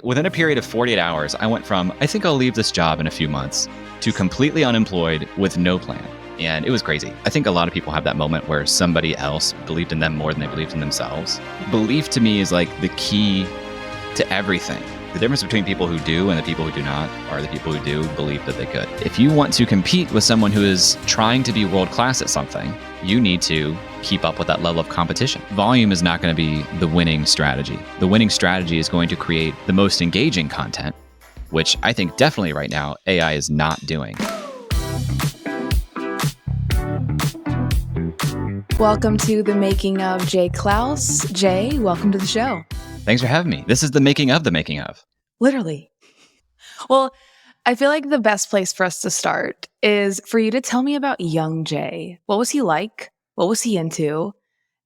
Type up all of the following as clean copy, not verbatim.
Within a period of 48 hours, I went from, I think I'll leave this job in a few months, to completely unemployed with no plan. And it was crazy. I think a lot of people have that moment where somebody else believed in them more than they believed in themselves. Belief to me is like the key to everything. The difference between people who do and the people who do not are the people who do believe that they could. If you want to compete with someone who is trying to be world class at something, you need to keep up with that level of competition. Volume is not going to be the winning strategy. The winning strategy is going to create the most engaging content, which I think definitely right now AI is not doing. Welcome to the making of Jay Clouse. Jay, welcome to the show. Thanks for having me. This is the making of the making of. Literally. Well, I feel like the best place for us to start is for you to tell me about young Jay. What was he like? What was he into?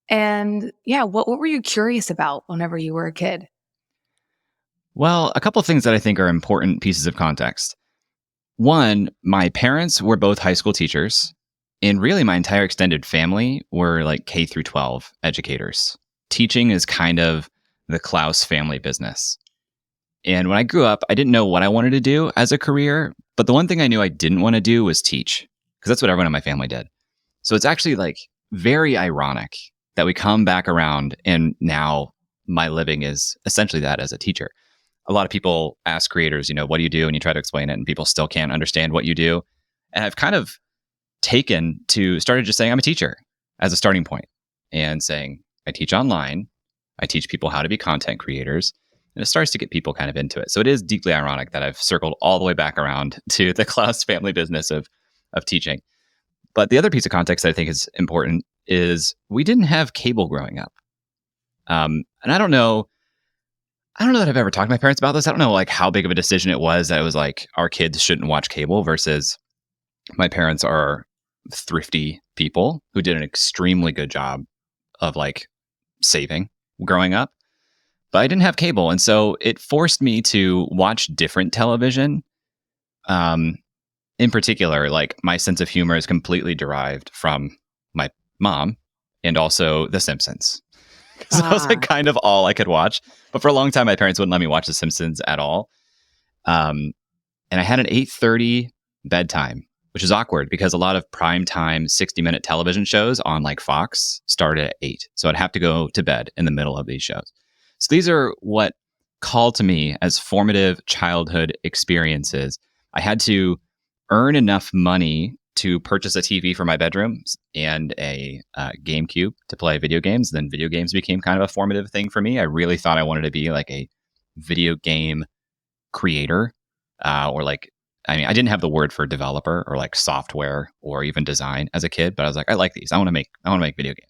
And yeah, what were you curious about whenever you were a kid? Well, a couple of things that I think are important pieces of context. One, my parents were both high school teachers, and really my entire extended family were like K through 12 educators. Teaching is kind of the Clouse family business. And when I grew up, I didn't know what I wanted to do as a career, but the one thing I knew I didn't want to do was teach, because that's what everyone in my family did. So it's actually like very ironic that we come back around and now my living is essentially that as a teacher. A lot of people ask creators, what do you do? And you try to explain it and people still can't understand what you do. And I've kind of started just saying I'm a teacher as a starting point and saying I teach online. I teach people how to be content creators, and it starts to get people kind of into it. So it is deeply ironic that I've circled all the way back around to the Clouse family business of teaching. But the other piece of context that I think is important is we didn't have cable growing up. And I don't know that I've ever talked to my parents about this. I don't know like how big of a decision it was that it was like our kids shouldn't watch cable versus my parents are thrifty people who did an extremely good job of like saving growing up. But I didn't have cable. And so it forced me to watch different television. In particular, like my sense of humor is completely derived from my mom and also The Simpsons. So that was like kind of all I could watch. But for a long time, my parents wouldn't let me watch The Simpsons at all. And I had an 8:30 bedtime, which is awkward because a lot of primetime 60-minute television shows on like Fox started at 8. So I'd have to go to bed in the middle of these shows. So these are what called to me as formative childhood experiences. I had to earn enough money to purchase a TV for my bedroom and a GameCube to play video games. Then video games became kind of a formative thing for me. I really thought I wanted to be like a video game creator I didn't have the word for developer or like software or even design as a kid, but I was like, I like these. I want to make video games.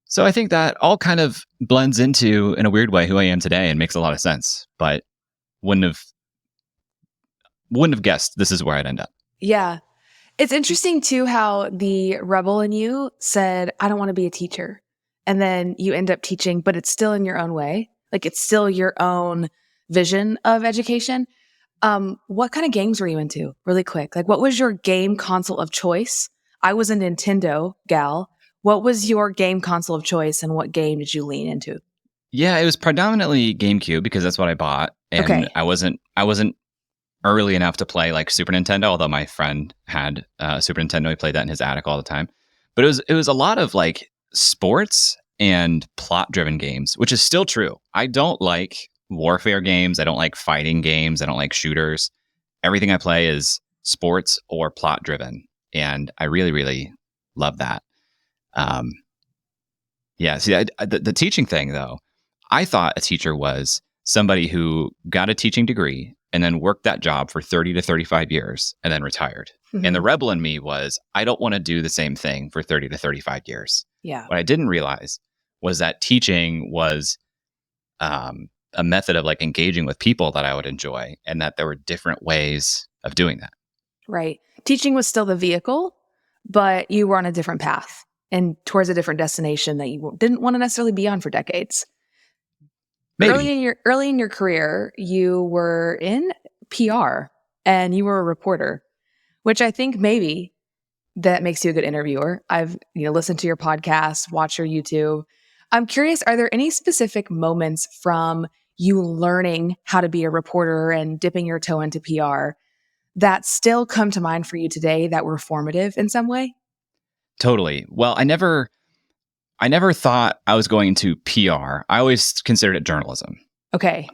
So I think that all kind of blends into, in a weird way, who I am today and makes a lot of sense, but wouldn't have guessed this is where I'd end up. Yeah. It's interesting too how the rebel in you said, I don't want to be a teacher. And then you end up teaching, but it's still in your own way. Like it's still your own vision of education. What kind of games were you into? Really quick. Like what was your game console of choice? I was a Nintendo gal. What was your game console of choice and what game did you lean into? Yeah, it was predominantly GameCube because that's what I bought. And Okay. I wasn't early enough to play like Super Nintendo, although my friend had Super Nintendo. He played that in his attic all the time. But it was a lot of like sports and plot-driven games, which is still true. I don't like warfare games. I don't like fighting games. I don't like shooters. Everything I play is sports or plot-driven. And I really, really love that. The teaching thing, though, I thought a teacher was somebody who got a teaching degree and then worked that job for 30 to 35 years and then retired. Mm-hmm. And the rebel in me was, I don't want to do the same thing for 30 to 35 years. Yeah. What I didn't realize was that teaching was a method of like engaging with people that I would enjoy and that there were different ways of doing that. Right. Teaching was still the vehicle, but you were on a different path and towards a different destination that you didn't want to necessarily be on for decades. Maybe. Early in your career, you were in PR and you were a reporter, which I think maybe that makes you a good interviewer. I've listened to your podcast, watched your YouTube. I'm curious, are there any specific moments from you learning how to be a reporter and dipping your toe into PR that still come to mind for you today that were formative in some way? Totally. Well, I never thought I was going to PR. I always considered it journalism. Okay.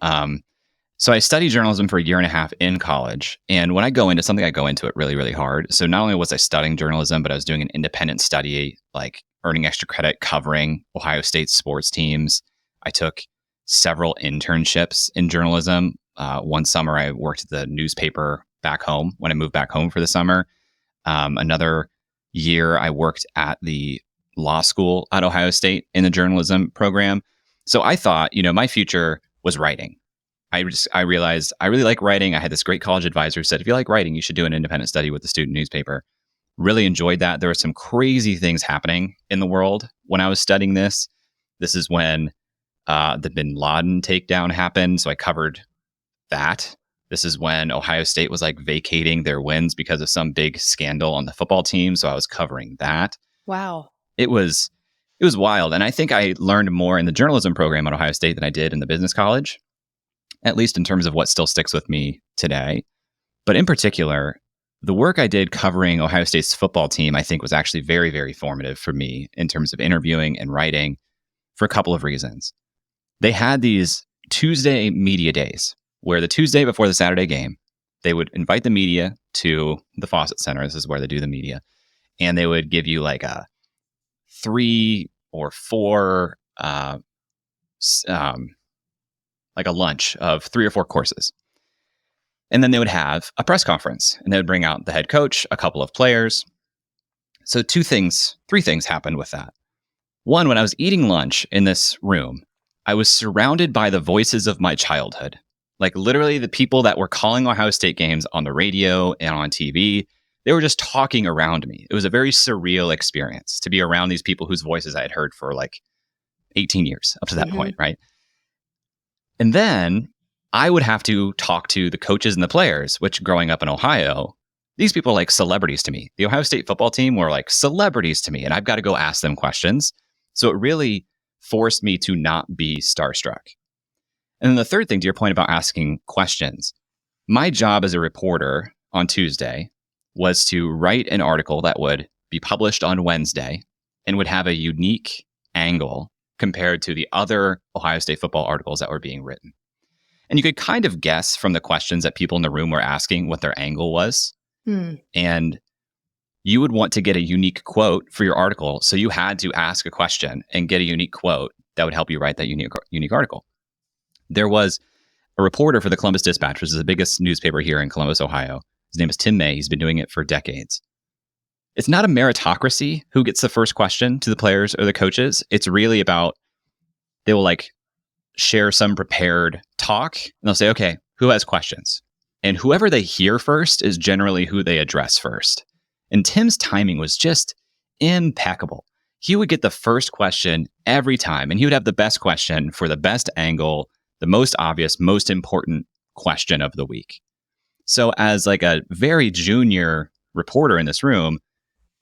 So I studied journalism for a year and a half in college. And when I go into something, I go into it really, really hard. So not only was I studying journalism, but I was doing an independent study, like earning extra credit covering Ohio State sports teams. I took several internships in journalism. One summer, I worked at the newspaper back home when I moved back home for the summer. Another year, I worked at the law school at Ohio State in the journalism program. So I thought, my future was writing. I realized I really like writing. I had this great college advisor who said, if you like writing, you should do an independent study with the student newspaper. Really enjoyed that. There were some crazy things happening in the world when I was studying this. This is when the Bin Laden takedown happened. So I covered that. This is when Ohio State was like vacating their wins because of some big scandal on the football team. So I was covering that. Wow. It was wild. And I think I learned more in the journalism program at Ohio State than I did in the business college, at least in terms of what still sticks with me today. But in particular, the work I did covering Ohio State's football team, I think was actually very, very formative for me in terms of interviewing and writing for a couple of reasons. They had these Tuesday media days where the Tuesday before the Saturday game, they would invite the media to the Fawcett Center. This is where they do the media. And they would give you like a 3 or 4, like a lunch of 3 or 4 courses. And then they would have a press conference and they would bring out the head coach, a couple of players. So 3 things happened with that. One, when I was eating lunch in this room, I was surrounded by the voices of my childhood. Like literally the people that were calling Ohio State games on the radio and on TV, they were just talking around me. It was a very surreal experience to be around these people whose voices I had heard for like 18 years up to that point, right? And then I would have to talk to the coaches and the players, which growing up in Ohio, these people are like celebrities to me. The Ohio State football team were like celebrities to me, and I've got to go ask them questions. So it really forced me to not be starstruck. And then the third thing, to your point about asking questions, my job as a reporter on Tuesday was to write an article that would be published on Wednesday and would have a unique angle compared to the other Ohio State football articles that were being written. And you could kind of guess from the questions that people in the room were asking what their angle was. And you would want to get a unique quote for your article. So you had to ask a question and get a unique quote that would help you write that unique article. There was a reporter for the Columbus Dispatch, which is the biggest newspaper here in Columbus, Ohio. His name is Tim May. He's been doing it for decades. It's not a meritocracy who gets the first question to the players or the coaches. It's really about, they will like share some prepared talk and they'll say, okay, who has questions? And whoever they hear first is generally who they address first. And Tim's timing was just impeccable. He would get the first question every time, and he would have the best question for the best angle, the most obvious, most important question of the week. So as like a very junior reporter in this room,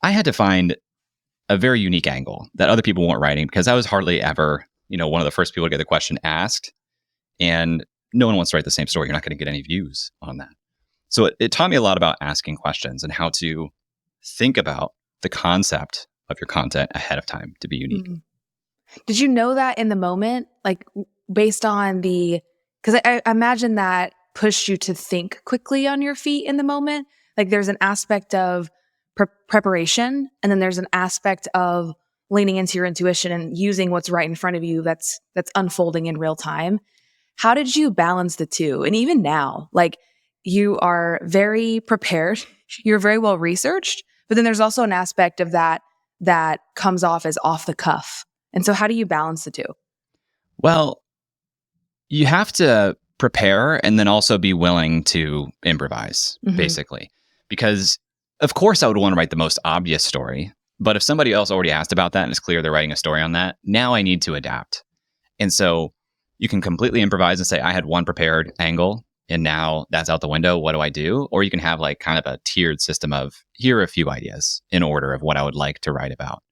I had to find a very unique angle that other people weren't writing, because I was hardly ever, one of the first people to get the question asked. And no one wants to write the same story. You're not going to get any views on that. So it taught me a lot about asking questions and how to think about the concept of your content ahead of time to be unique. Did you know that in the moment, like based on because I imagine that pushed you to think quickly on your feet in the moment? Like there's an aspect of preparation, and then there's an aspect of leaning into your intuition and using what's right in front of you that's unfolding in real time. How did you balance the two? And even now, like you are very prepared, you're very well researched, but then there's also an aspect of that comes off as off the cuff. And so how do you balance the two? Well, you have to prepare and then also be willing to improvise, basically. Because of course I would want to write the most obvious story, but if somebody else already asked about that and it's clear they're writing a story on that, now I need to adapt. And so you can completely improvise and say, I had one prepared angle and now that's out the window. What do I do? Or you can have like kind of a tiered system of, here are a few ideas in order of what I would like to write about.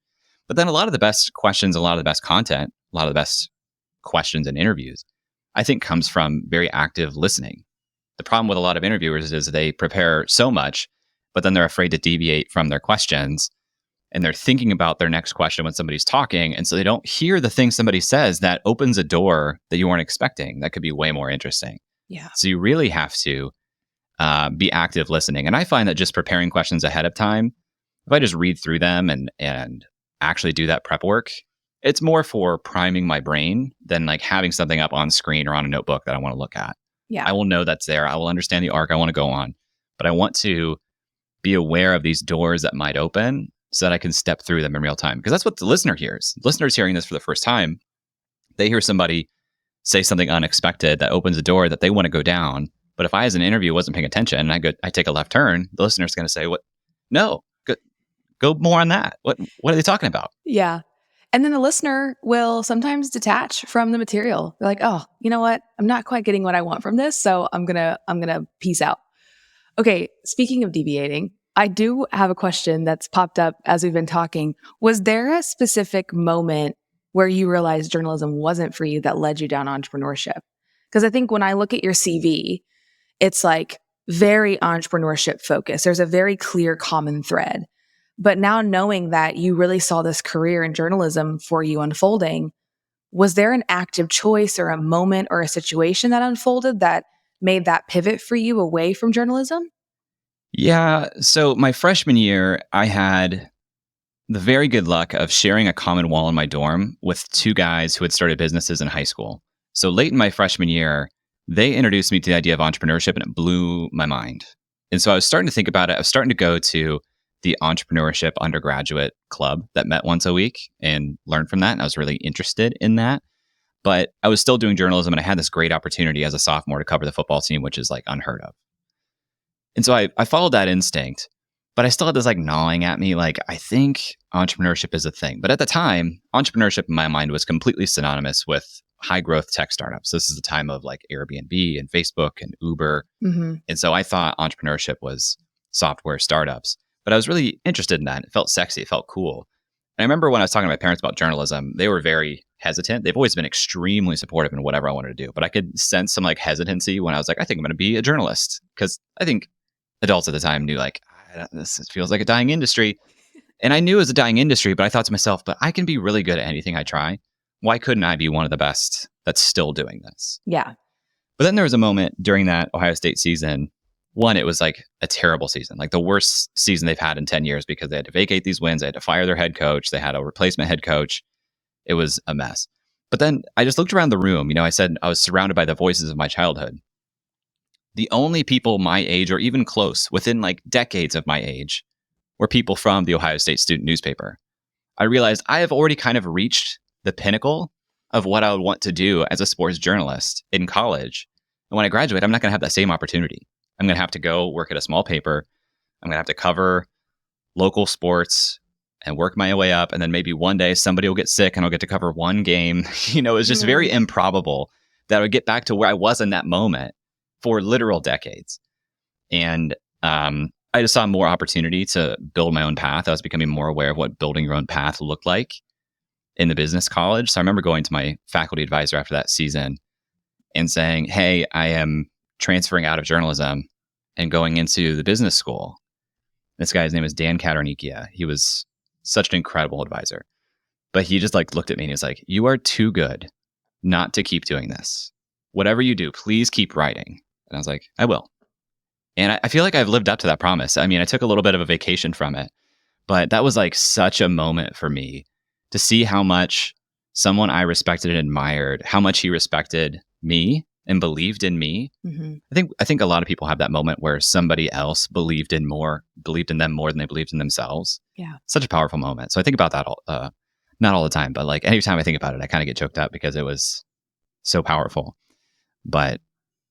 But then a lot of the best questions, a lot of the best content, a lot of the best questions and interviews I think comes from very active listening. The problem with a lot of interviewers is they prepare so much, but then they're afraid to deviate from their questions, and they're thinking about their next question when somebody's talking. And so they don't hear the thing somebody says that opens a door that you weren't expecting. That could be way more interesting. Yeah. So you really have to be active listening. And I find that just preparing questions ahead of time, if I just read through them and actually do that prep work, it's more for priming my brain than like having something up on screen or on a notebook that I want to look at. Yeah. I will know that's there. I will understand the arc I want to go on, but I want to be aware of these doors that might open so that I can step through them in real time. Because that's what the listener hears. The listener's hearing this for the first time. They hear somebody say something unexpected that opens a door that they want to go down. But if I, as an interview, wasn't paying attention and I take a left turn, the listener's going to say, "What? No, go more on that. What are they talking about?" Yeah. And then the listener will sometimes detach from the material. They're like, "Oh, you know what? I'm not quite getting what I want from this, so I'm going to peace out." Okay, speaking of deviating, I do have a question that's popped up as we've been talking. Was there a specific moment where you realized journalism wasn't for you that led you down entrepreneurship? Because I think when I look at your CV, it's like very entrepreneurship focused. There's a very clear common thread. But now knowing that you really saw this career in journalism for you unfolding, was there an active choice or a moment or a situation that unfolded that made that pivot for you away from journalism? Yeah. So my freshman year, I had the very good luck of sharing a common wall in my dorm with two guys who had started businesses in high school. So late in my freshman year, they introduced me to the idea of entrepreneurship and it blew my mind. And so I was starting to think about it. I was starting to go to the entrepreneurship undergraduate club that met once a week and learn from that. And I was really interested in that. But I was still doing journalism and I had this great opportunity as a sophomore to cover the football team, which is like unheard of. And so I followed that instinct, but I still had this like gnawing at me, like, I think entrepreneurship is a thing. But at the time, entrepreneurship in my mind was completely synonymous with high growth tech startups. This is the time of like Airbnb and Facebook and Uber. Mm-hmm. And so I thought entrepreneurship was software startups, but I was really interested in that. It felt sexy. It felt cool. And I remember when I was talking to my parents about journalism, they were very hesitant. They've always been extremely supportive in whatever I wanted to do, but I could sense some like hesitancy when I was like, I think I'm going to be a journalist. Because I think adults at the time knew like, this feels like a dying industry. And I knew it was a dying industry, but I thought to myself, but I can be really good at anything I try. Why couldn't I be one of the best that's still doing this? Yeah. But then there was a moment during that Ohio State season. One, it was like a terrible season, like the worst season they've had in 10 years because they had to vacate these wins. They had to fire their head coach. They had a replacement head coach. It was a mess. But then I just looked around the room. You know, I said I was surrounded by the voices of my childhood. The only people my age or even close within like decades of my age were people from the Ohio State student newspaper. I realized I have already kind of reached the pinnacle of what I would want to do as a sports journalist in college. And when I graduate, I'm not going to have that same opportunity. I'm going to have to go work at a small paper. I'm going to have to cover local sports and work my way up. And then maybe one day somebody will get sick and I'll get to cover one game. You know, it's just very improbable that I would get back to where I was in that moment for literal decades. And I just saw more opportunity to build my own path. I was becoming more aware of what building your own path looked like in the business college. So I remember going to my faculty advisor after that season and saying, hey, I am transferring out of journalism and going into the business school. This guy's name is Dan Katernikia. He was such an incredible advisor. But he just like looked at me and he was like, you are too good not to keep doing this. Whatever you do, please keep writing. And I was like, I will. And I feel like I've lived up to that promise. I mean, I took a little bit of a vacation from it, but that was like such a moment for me to see how much someone I respected and admired, how much he respected me and believed in me. Mm-hmm. I think a lot of people have that moment where somebody else believed in them more than they believed in themselves. Yeah. Such a powerful moment. So I think about that not all the time, but like anytime I think about it, I kind of get choked up because it was so powerful. But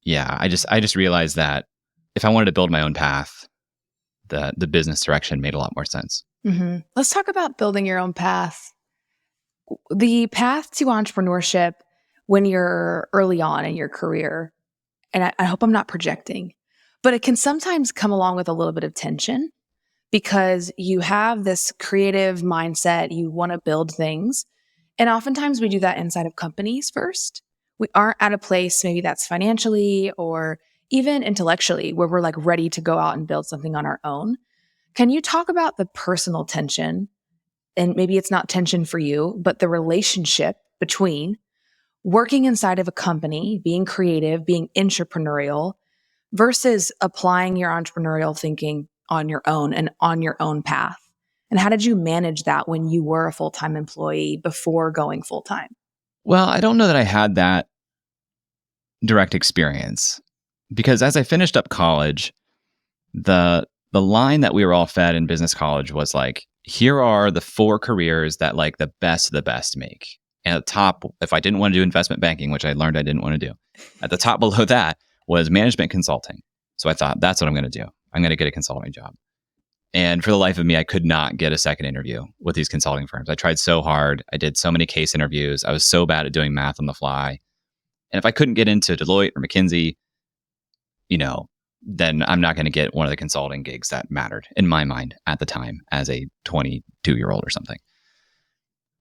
yeah, I just realized that if I wanted to build my own path, the business direction made a lot more sense. Mm-hmm. Let's talk about building your own path. The path to entrepreneurship when you're early on in your career, and I hope I'm not projecting, but it can sometimes come along with a little bit of tension because you have this creative mindset, you want to build things. And oftentimes we do that inside of companies first, we aren't at a place, maybe that's financially or even intellectually, where we're like ready to go out and build something on our own. Can you talk about the personal tension? And maybe it's not tension for you, but the relationship between working inside of a company, being creative, being entrepreneurial, versus applying your entrepreneurial thinking on your own and on your own path? And how did you manage that when you were a full-time employee before going full-time? Well, I don't know that I had that direct experience because as I finished up college, the line that we were all fed in business college was like, here are the 4 careers that like the best of the best make. And at the top, if I didn't want to do investment banking, which I learned I didn't want to do, at the top below that was management consulting. So I thought, that's what I'm going to do. I'm going to get a consulting job. And for the life of me, I could not get a second interview with these consulting firms. I tried so hard. I did so many case interviews. I was so bad at doing math on the fly. And if I couldn't get into Deloitte or McKinsey, then I'm not going to get one of the consulting gigs that mattered in my mind at the time as a 22-year-old or something.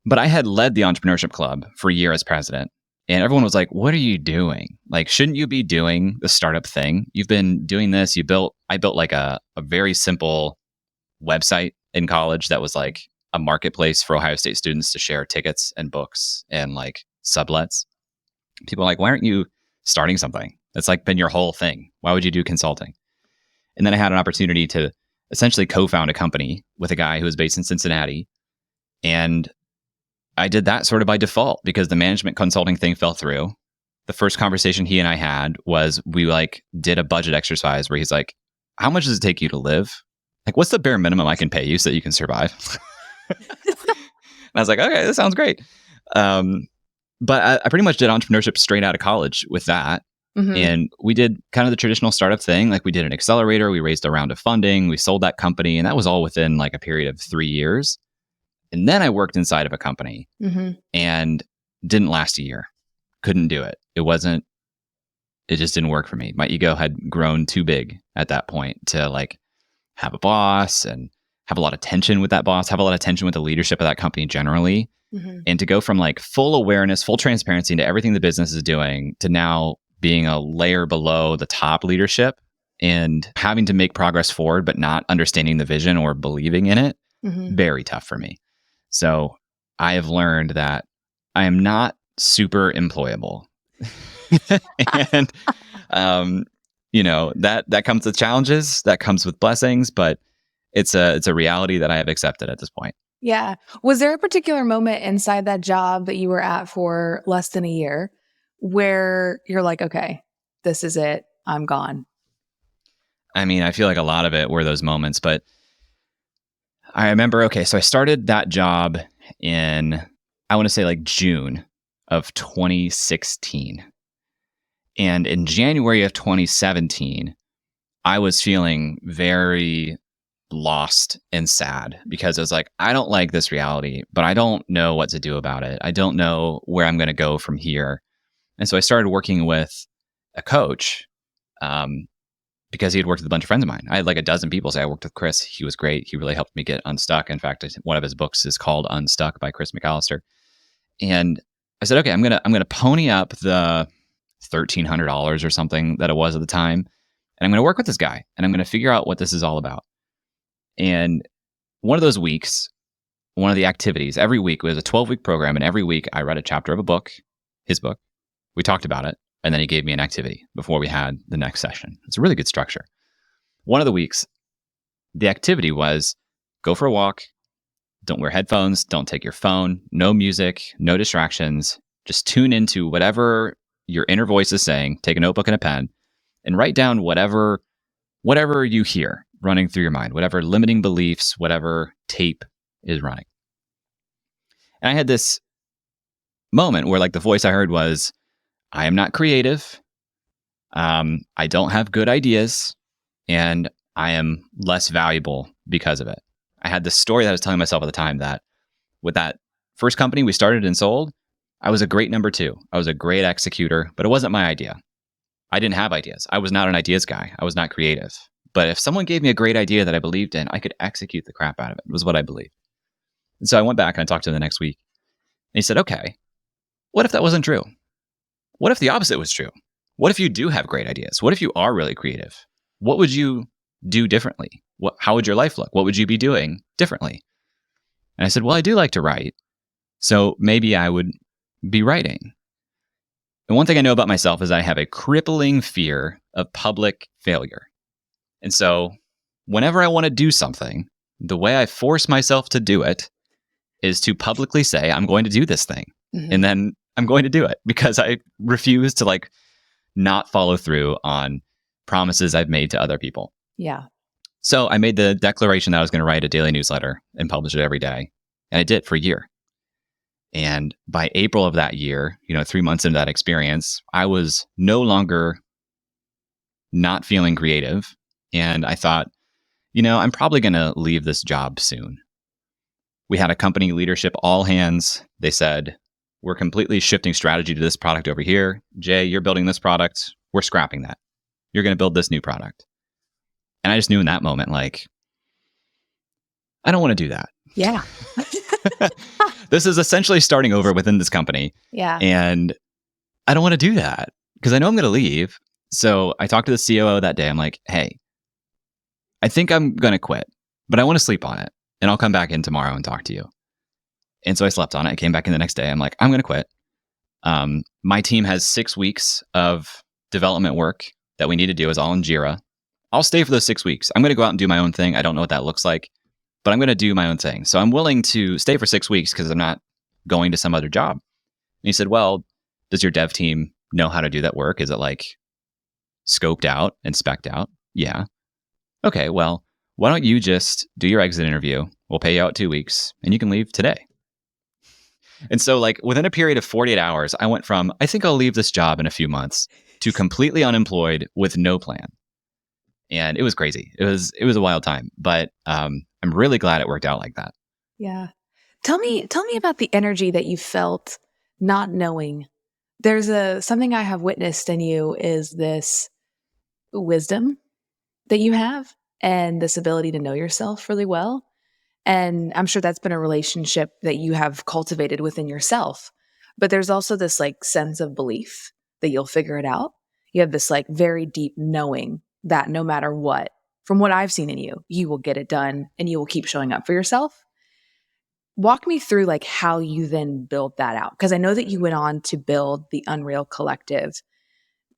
But I had led the Entrepreneurship Club for a year as president. And everyone was like, what are you doing? Like, shouldn't you be doing the startup thing? You've been doing this. I built like a very simple website in college that was like a marketplace for Ohio State students to share tickets and books and like sublets. People are like, why aren't you starting something? That's like been your whole thing. Why would you do consulting? And then I had an opportunity to essentially co-found a company with a guy who was based in Cincinnati. And I did that sort of by default because the management consulting thing fell through. The first conversation he and I had was we like did a budget exercise where he's like, how much does it take you to live? Like, what's the bare minimum I can pay you so that you can survive? And I was like, okay, that sounds great. But I pretty much did entrepreneurship straight out of college with that. Mm-hmm. And we did kind of the traditional startup thing. Like we did an accelerator, we raised a round of funding, we sold that company, and that was all within like a period of 3 years. And then I worked inside of a company and didn't last a year. Couldn't do it. It just didn't work for me. My ego had grown too big at that point to like have a boss and have a lot of tension with that boss, have a lot of tension with the leadership of that company generally. And to go from like full awareness, full transparency into everything the business is doing to now being a layer below the top leadership and having to make progress forward, but not understanding the vision or believing in it, very tough for me. So I have learned that I am not super employable. And, that comes with challenges, that comes with blessings, but it's a reality that I have accepted at this point. Yeah. Was there a particular moment inside that job that you were at for less than a year where you're like, okay, this is it, I'm gone? I mean, I feel like a lot of it were those moments, but I remember, okay, so I started that job in, I want to say like June of 2016. And in January of 2017, I was feeling very lost and sad because I was like, I don't like this reality, but I don't know what to do about it. I don't know where I'm going to go from here. And so I started working with a coach because he had worked with a bunch of friends of mine. I had like a dozen people say I worked with Chris. He was great. He really helped me get unstuck. In fact, one of his books is called Unstuck by Chris McAllister. And I said, okay, I'm gonna pony up the $1,300 or something that it was at the time, and I'm going to work with this guy, and I'm going to figure out what this is all about. And one of those weeks, one of the activities, every week was a 12-week program, and every week I read a chapter of a book, his book. We talked about it, and then he gave me an activity before we had the next session. It's a really good structure. One of the weeks, the activity was go for a walk, don't wear headphones, don't take your phone, no music, no distractions, just tune into whatever your inner voice is saying, take a notebook and a pen, and write down whatever you hear running through your mind, whatever limiting beliefs, whatever tape is running. And I had this moment where like the voice I heard was, I am not creative. I don't have good ideas, and I am less valuable because of it. I had this story that I was telling myself at the time that with that first company we started and sold, I was a great number 2. I was a great executor, but it wasn't my idea. I didn't have ideas. I was not an ideas guy. I was not creative. But if someone gave me a great idea that I believed in, I could execute the crap out of it. It was what I believed. And so I went back and I talked to him the next week. And he said, okay, what if that wasn't true? what if the opposite was true? What if you do have great ideas? What if you are really creative? What would you do differently? How would your life look? What would you be doing differently? And I said, well, I do like to write. So maybe I would be writing. And one thing I know about myself is I have a crippling fear of public failure. And so whenever I want to do something, the way I force myself to do it is to publicly say, I'm going to do this thing. Mhm. And then I'm going to do it because I refuse to like not follow through on promises I've made to other people. Yeah. So I made the declaration that I was going to write a daily newsletter and publish it every day. And I did for a year. And by April of that year, 3 months into that experience, I was no longer not feeling creative. And I thought, I'm probably going to leave this job soon. We had a company leadership all hands. They said, we're completely shifting strategy to this product over here. Jay, you're building this product. We're scrapping that. You're going to build this new product. And I just knew in that moment, like, I don't want to do that. Yeah. This is essentially starting over within this company. Yeah. And I don't want to do that because I know I'm going to leave. So I talked to the COO that day. I'm like, hey, I think I'm going to quit, but I want to sleep on it. And I'll come back in tomorrow and talk to you. And so I slept on it. I came back in the next day. I'm like, I'm going to quit. My team has 6 weeks of development work that we need to do is all in Jira. I'll stay for those 6 weeks. I'm going to go out and do my own thing. I don't know what that looks like, but I'm going to do my own thing. So I'm willing to stay for 6 weeks because I'm not going to some other job. And he said, well, does your dev team know how to do that work? Is it like scoped out and spec'd out? Yeah. Okay, well, why don't you just do your exit interview? We'll pay you out 2 weeks and you can leave today. And so like within a period of 48 hours, I went from, I think I'll leave this job in a few months to completely unemployed with no plan. And it was crazy. It was a wild time, but I'm really glad it worked out like that. Yeah. Tell me about the energy that you felt not knowing. There's something I have witnessed in you is this wisdom that you have and this ability to know yourself really well. And I'm sure that's been a relationship that you have cultivated within yourself. But there's also this like sense of belief that you'll figure it out. You have this like very deep knowing that no matter what, from what I've seen in you, you will get it done and you will keep showing up for yourself. Walk me through like how you then build that out. Because I know that you went on to build the Unreal Collective.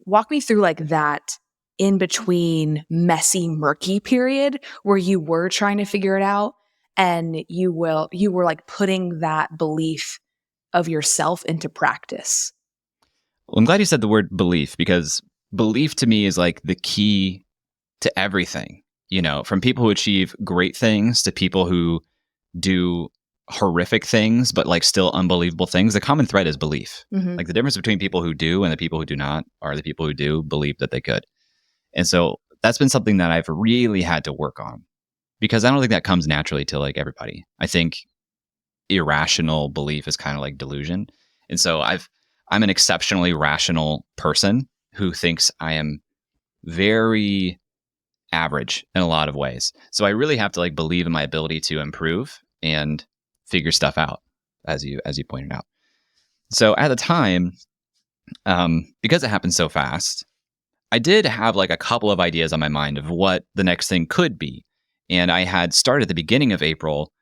Walk me through like that in between messy, murky period where you were trying to figure it out and you were like putting that belief of yourself into practice. Well, I'm glad you said the word belief because belief to me is like the key to everything, from people who achieve great things to people who do horrific things, but like still unbelievable things. The common thread is belief. Mm-hmm. Like the difference between people who do and the people who do not are the people who do believe that they could. And so that's been something that I've really had to work on because I don't think that comes naturally to like everybody. I think irrational belief is kind of like delusion. And so I'm an exceptionally rational person who thinks I am very average in a lot of ways. So I really have to like believe in my ability to improve and figure stuff out, as you pointed out. So at the time, because it happened so fast, I did have like a couple of ideas on my mind of what the next thing could be. And I had started at the beginning of April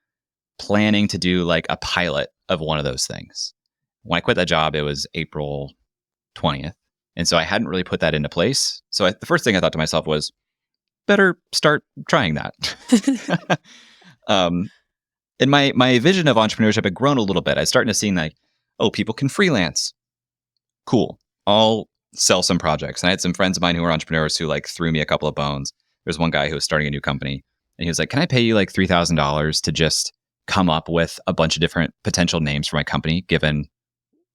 planning to do like a pilot of one of those things. When I quit that job, it was April 20th. And so I hadn't really put that into place. So the first thing I thought to myself was, better start trying that. And my vision of entrepreneurship had grown a little bit. I was starting to see like, oh, people can freelance. Cool. I'll sell some projects. And I had some friends of mine who were entrepreneurs who like threw me a couple of bones. There's one guy who was starting a new company and he was like, can I pay you like $3,000 to just come up with a bunch of different potential names for my company, given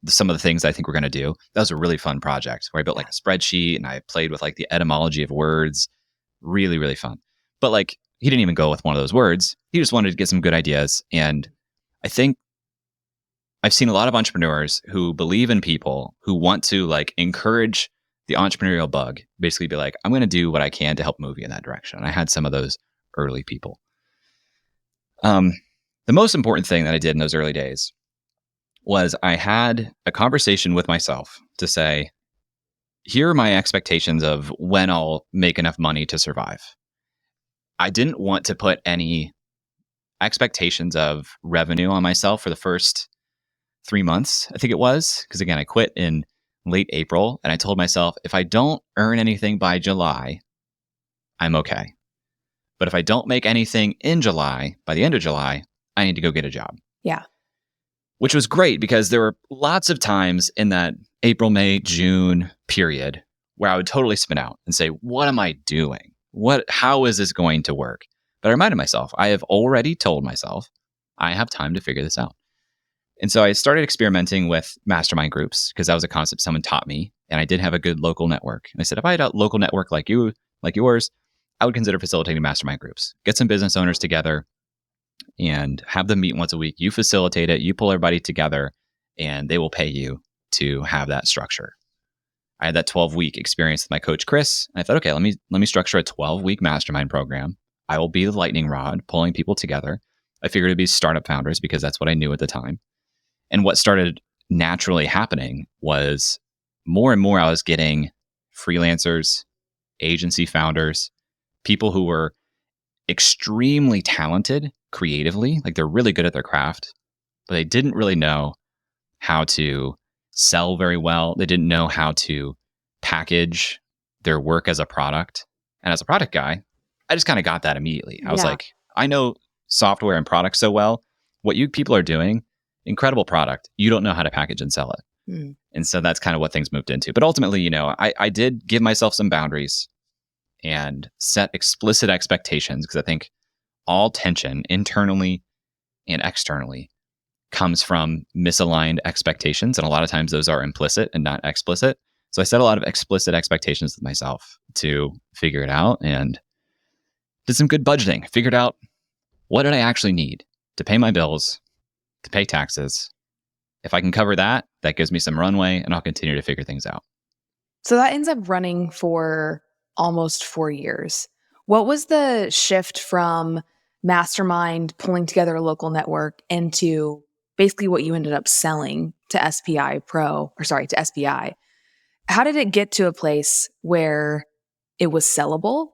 some of the things I think we're going to do? That was a really fun project where I built like a spreadsheet and I played with like the etymology of words. Really, really fun. But like, he didn't even go with one of those words. He just wanted to get some good ideas. And I think I've seen a lot of entrepreneurs who believe in people who want to like encourage the entrepreneurial bug, basically be like, I'm going to do what I can to help move you in that direction. And I had some of those early people. The most important thing that I did in those early days was I had a conversation with myself to say, here are my expectations of when I'll make enough money to survive. I didn't want to put any expectations of revenue on myself for the first 3 months, I think it was. Because again, I quit in late April and I told myself, if I don't earn anything by July, I'm okay. But if I don't make anything in July, by the end of July, I need to go get a job. Yeah. Which was great because there were lots of times in that April, May, June period where I would totally spin out and say, what am I doing? How is this going to work? But I reminded myself, I have already told myself I have time to figure this out. And so I started experimenting with mastermind groups because that was a concept someone taught me. And I did have a good local network. And I said, if I had a local network like yours, I would consider facilitating mastermind groups. Get some business owners together and have them meet once a week. You facilitate it, you pull everybody together, and they will pay you to have that structure. I had that 12-week experience with my coach, Chris. And I thought, okay, let me structure a 12-week mastermind program. I will be the lightning rod pulling people together. I figured it'd be startup founders because that's what I knew at the time. And what started naturally happening was more and more I was getting freelancers, agency founders, people who were extremely talented creatively, like they're really good at their craft, but they didn't really know how to sell very well. They didn't know how to package their work as a product. And as a product guy, I just kind of got that immediately. I was like, I know software and products so well. What you people are doing, incredible product. You don't know how to package and sell it. Mm. And so that's kind of what things moved into. But ultimately, I did give myself some boundaries and set explicit expectations because I think all tension internally and externally comes from misaligned expectations. And a lot of times those are implicit and not explicit. So I set a lot of explicit expectations with myself to figure it out and did some good budgeting. Figured out what did I actually need to pay my bills, to pay taxes. If I can cover that, that gives me some runway and I'll continue to figure things out. So that ends up running for almost 4 years. What was the shift from mastermind, pulling together a local network, into basically what you ended up selling to to SPI? How did it get to a place where it was sellable?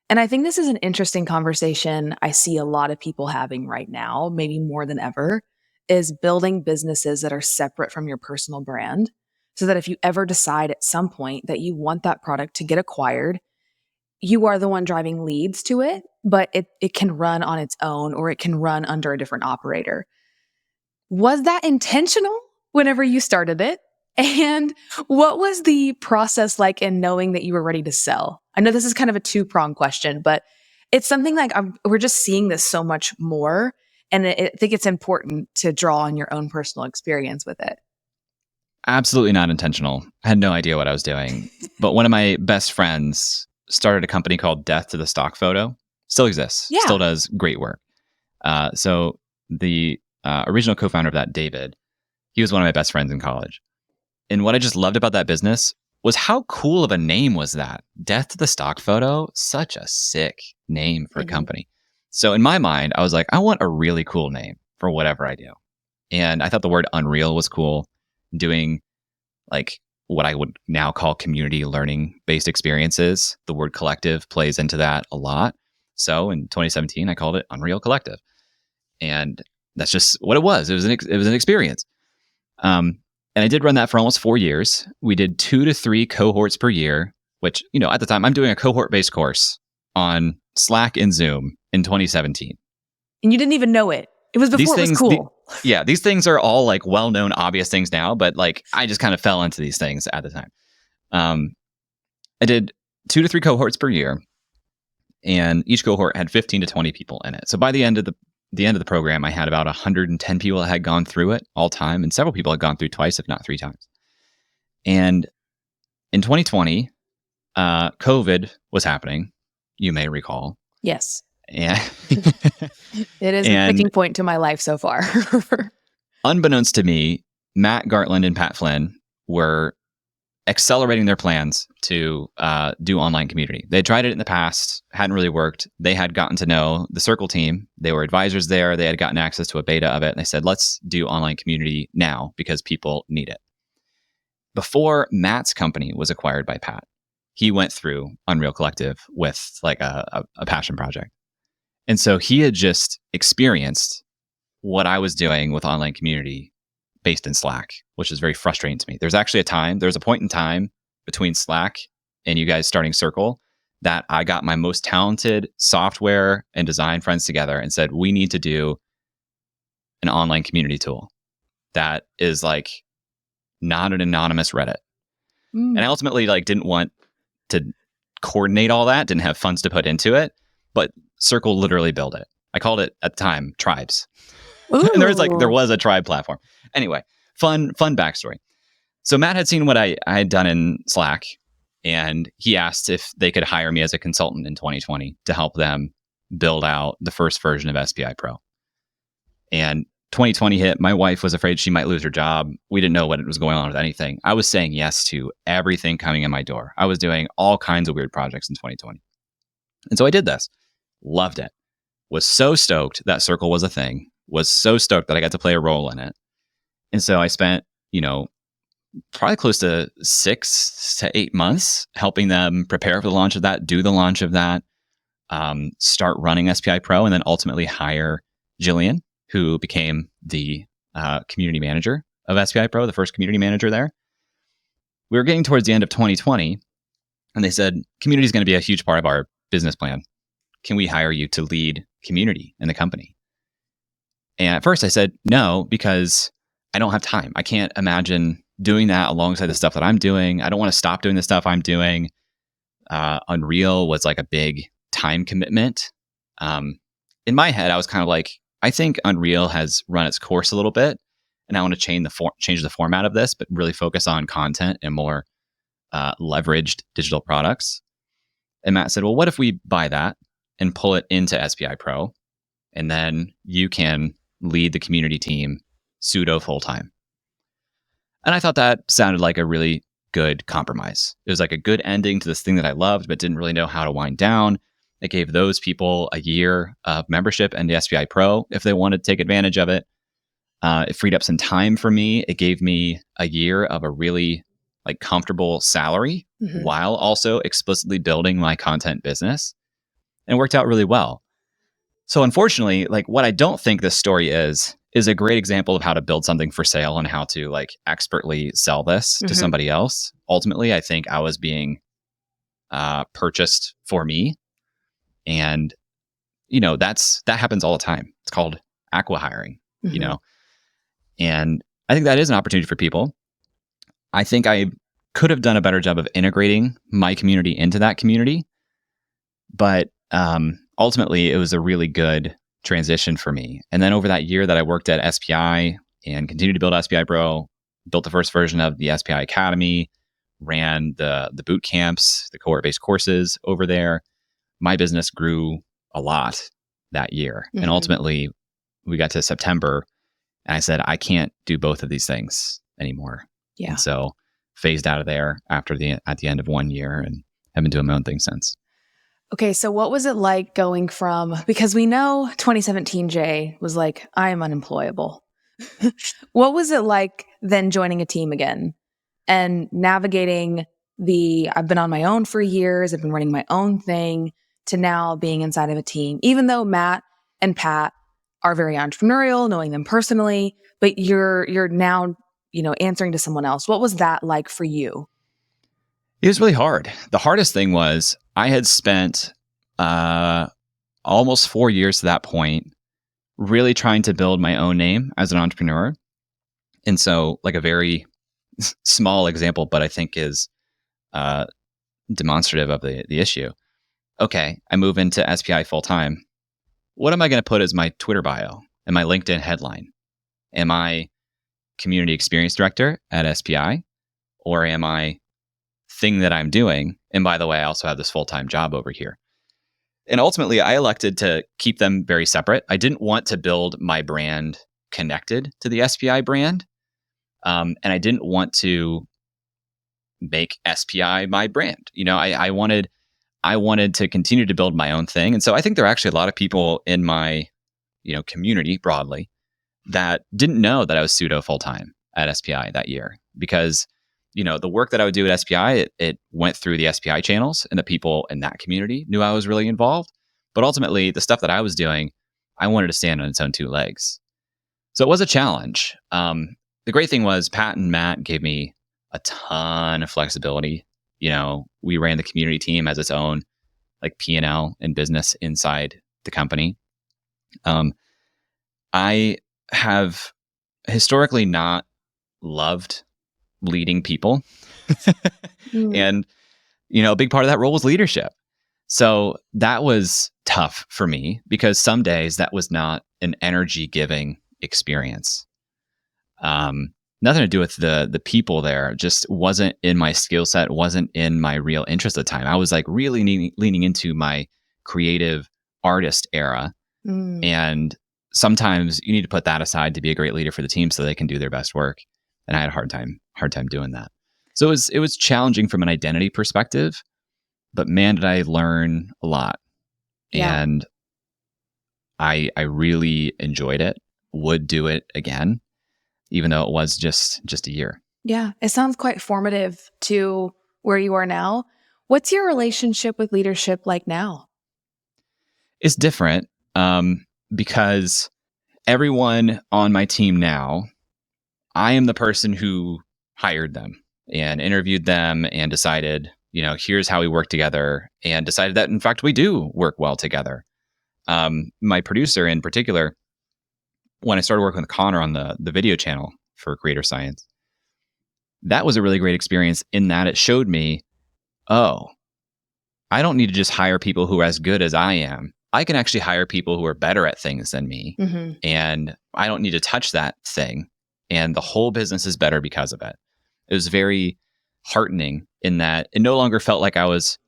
And I think this is an interesting conversation I see a lot of people having right now, maybe more than ever, is building businesses that are separate from your personal brand. So that if you ever decide at some point that you want that product to get acquired, you are the one driving leads to it, but it can run on its own or it can run under a different operator. Was that intentional whenever you started it? And what was the process like in knowing that you were ready to sell? I know this is kind of a two-pronged question, but it's something like we're just seeing this so much more. And I think it's important to draw on your own personal experience with it. Absolutely not intentional. I had no idea what I was doing. But one of my best friends started a company called Death to the Stock Photo. Still exists. Yeah. Still does great work. So the original co-founder of that, David, he was one of my best friends in college. And what I just loved about that business was how cool of a name was that? Death to the Stock Photo. Such a sick name for a company. So in my mind, I was like, I want a really cool name for whatever I do. And I thought the word unreal was cool. Doing like what I would now call community learning based experiences. The word collective plays into that a lot. So in 2017, I called it Unreal Collective. And that's just what it was. It was an experience. And I did run that for almost 4 years. We did 2 to 3 cohorts per year, which, at the time I'm doing a cohort based course on Slack and Zoom in 2017. And you didn't even know it. It was before it was cool. These things are all like well-known, obvious things now, but like I just kind of fell into these things at the time. I did 2 to 3 cohorts per year, and each cohort had 15 to 20 people in it. So by the end of the program, I had about 110 people that had gone through it all time, and several people had gone through twice, if not 3 times. And in 2020, COVID was happening. You may recall. Yes. Yeah. It is a picking point to my life so far. Unbeknownst to me, Matt Gartland and Pat Flynn were accelerating their plans to do online community. They tried it in the past, hadn't really worked. They had gotten to know the Circle team. They were advisors there. They had gotten access to a beta of it. And they said, let's do online community now because people need it. Before Matt's company was acquired by Pat, he went through Unreal Collective with like a passion project. And so he had just experienced what I was doing with online community based in Slack, which is very frustrating to me. There's a point in time between Slack and you guys starting Circle that I got my most talented software and design friends together and said, we need to do an online community tool that is like not an anonymous Reddit. And I ultimately like didn't want to coordinate all that, didn't have funds to put into it, but Circle literally built it. I called it at the time Tribes. And there was a tribe platform. Anyway, fun backstory. So Matt had seen what I had done in Slack, and he asked if they could hire me as a consultant in 2020 to help them build out the first version of SPI Pro. And 2020 hit. My wife was afraid she might lose her job. We didn't know what was going on with anything. I was saying yes to everything coming in my door. I was doing all kinds of weird projects in 2020. And so I did this. Loved it. Was so stoked that Circle was a thing. Was so stoked that I got to play a role in it. And so I spent, probably close to 6 to 8 months helping them prepare for the launch of that, do the launch of that, start running SPI Pro, and then ultimately hire Jillian, who became the community manager of SPI Pro, the first community manager there. We were getting towards the end of 2020, and they said, community is going to be a huge part of our business plan. Can we hire you to lead community in the company? And at first I said no, because I don't have time. I can't imagine doing that alongside the stuff that I'm doing. I don't want to stop doing the stuff I'm doing. Unreal was like a big time commitment. In my head, I was kind of like, I think Unreal has run its course a little bit, and I want to change the format of this, but really focus on content and more leveraged digital products. And Matt said, well, what if we buy that and pull it into SPI Pro, and then you can lead the community team pseudo full-time? And I thought that sounded like a really good compromise. It was like a good ending to this thing that I loved, but didn't really know how to wind down. It gave those people a year of membership into SPI Pro if they wanted to take advantage of it. It freed up some time for me. It gave me a year of a really like comfortable salary while also explicitly building my content business. And it worked out really well. So unfortunately, like what I don't think this story is a great example of how to build something for sale and how to like expertly sell this to somebody else. Ultimately, I think I was being purchased for me. And, that happens all the time. It's called acqui-hiring, and I think that is an opportunity for people. I think I could have done a better job of integrating my community into that community. But ultimately, it was a really good transition for me. And then over that year that I worked at SPI and continued to build SPI Pro, built the first version of the SPI Academy, ran the boot camps, the cohort-based courses over there. My business grew a lot that year. And ultimately, we got to September, and I said, I can't do both of these things anymore. Yeah. And so phased out of there at the end of 1 year, and have been doing my own thing since. Okay, so what was it like going from, because we know 2017 Jay was like, I am unemployable. What was it like then joining a team again and navigating I've been on my own for years, I've been running my own thing, to now being inside of a team, even though Matt and Pat are very entrepreneurial, knowing them personally, but you're now, answering to someone else. What was that like for you? It was really hard. The hardest thing was I had spent almost 4 years to that point really trying to build my own name as an entrepreneur. And so like a very small example, but I think is demonstrative of the issue. Okay, I move into SPI full time. What am I going to put as my Twitter bio and my LinkedIn headline? Am I community experience director at SPI, or am I thing that I'm doing? And by the way, I also have this full-time job over here. And ultimately, I elected to keep them very separate. I didn't want to build my brand connected to the SPI brand. And I didn't want to make SPI my brand. I wanted to continue to build my own thing. And so I think there are actually a lot of people in my, community broadly that didn't know that I was pseudo full-time at SPI that year because, the work that I would do at SPI, it went through the SPI channels and the people in that community knew I was really involved. But ultimately the stuff that I was doing, I wanted to stand on its own two legs. So it was a challenge. The great thing was Pat and Matt gave me a ton of flexibility. We ran the community team as its own like P&L and business inside the company. I have historically not loved leading people. And, a big part of that role was leadership. So that was tough for me because some days that was not an energy giving experience. Nothing to do with the people there, just wasn't in my skill set, wasn't in my real interest at the time. I was like really leaning into my creative artist era. And sometimes you need to put that aside to be a great leader for the team so they can do their best work. And I had a hard time doing that. So it was challenging from an identity perspective, but man, did I learn a lot. Yeah. And I really enjoyed it, would do it again, even though it was just a year. Yeah. It sounds quite formative to where you are now. What's your relationship with leadership like now? It's different because everyone on my team now, I am the person who hired them and interviewed them and decided, here's how we work together, and decided that, in fact, we do work well together. My producer in particular, when I started working with Connor on the video channel for Creator Science, that was a really great experience in that it showed me, oh, I don't need to just hire people who are as good as I am. I can actually hire people who are better at things than me. And I don't need to touch that thing. And the whole business is better because of it. It was very heartening in that it no longer felt like I was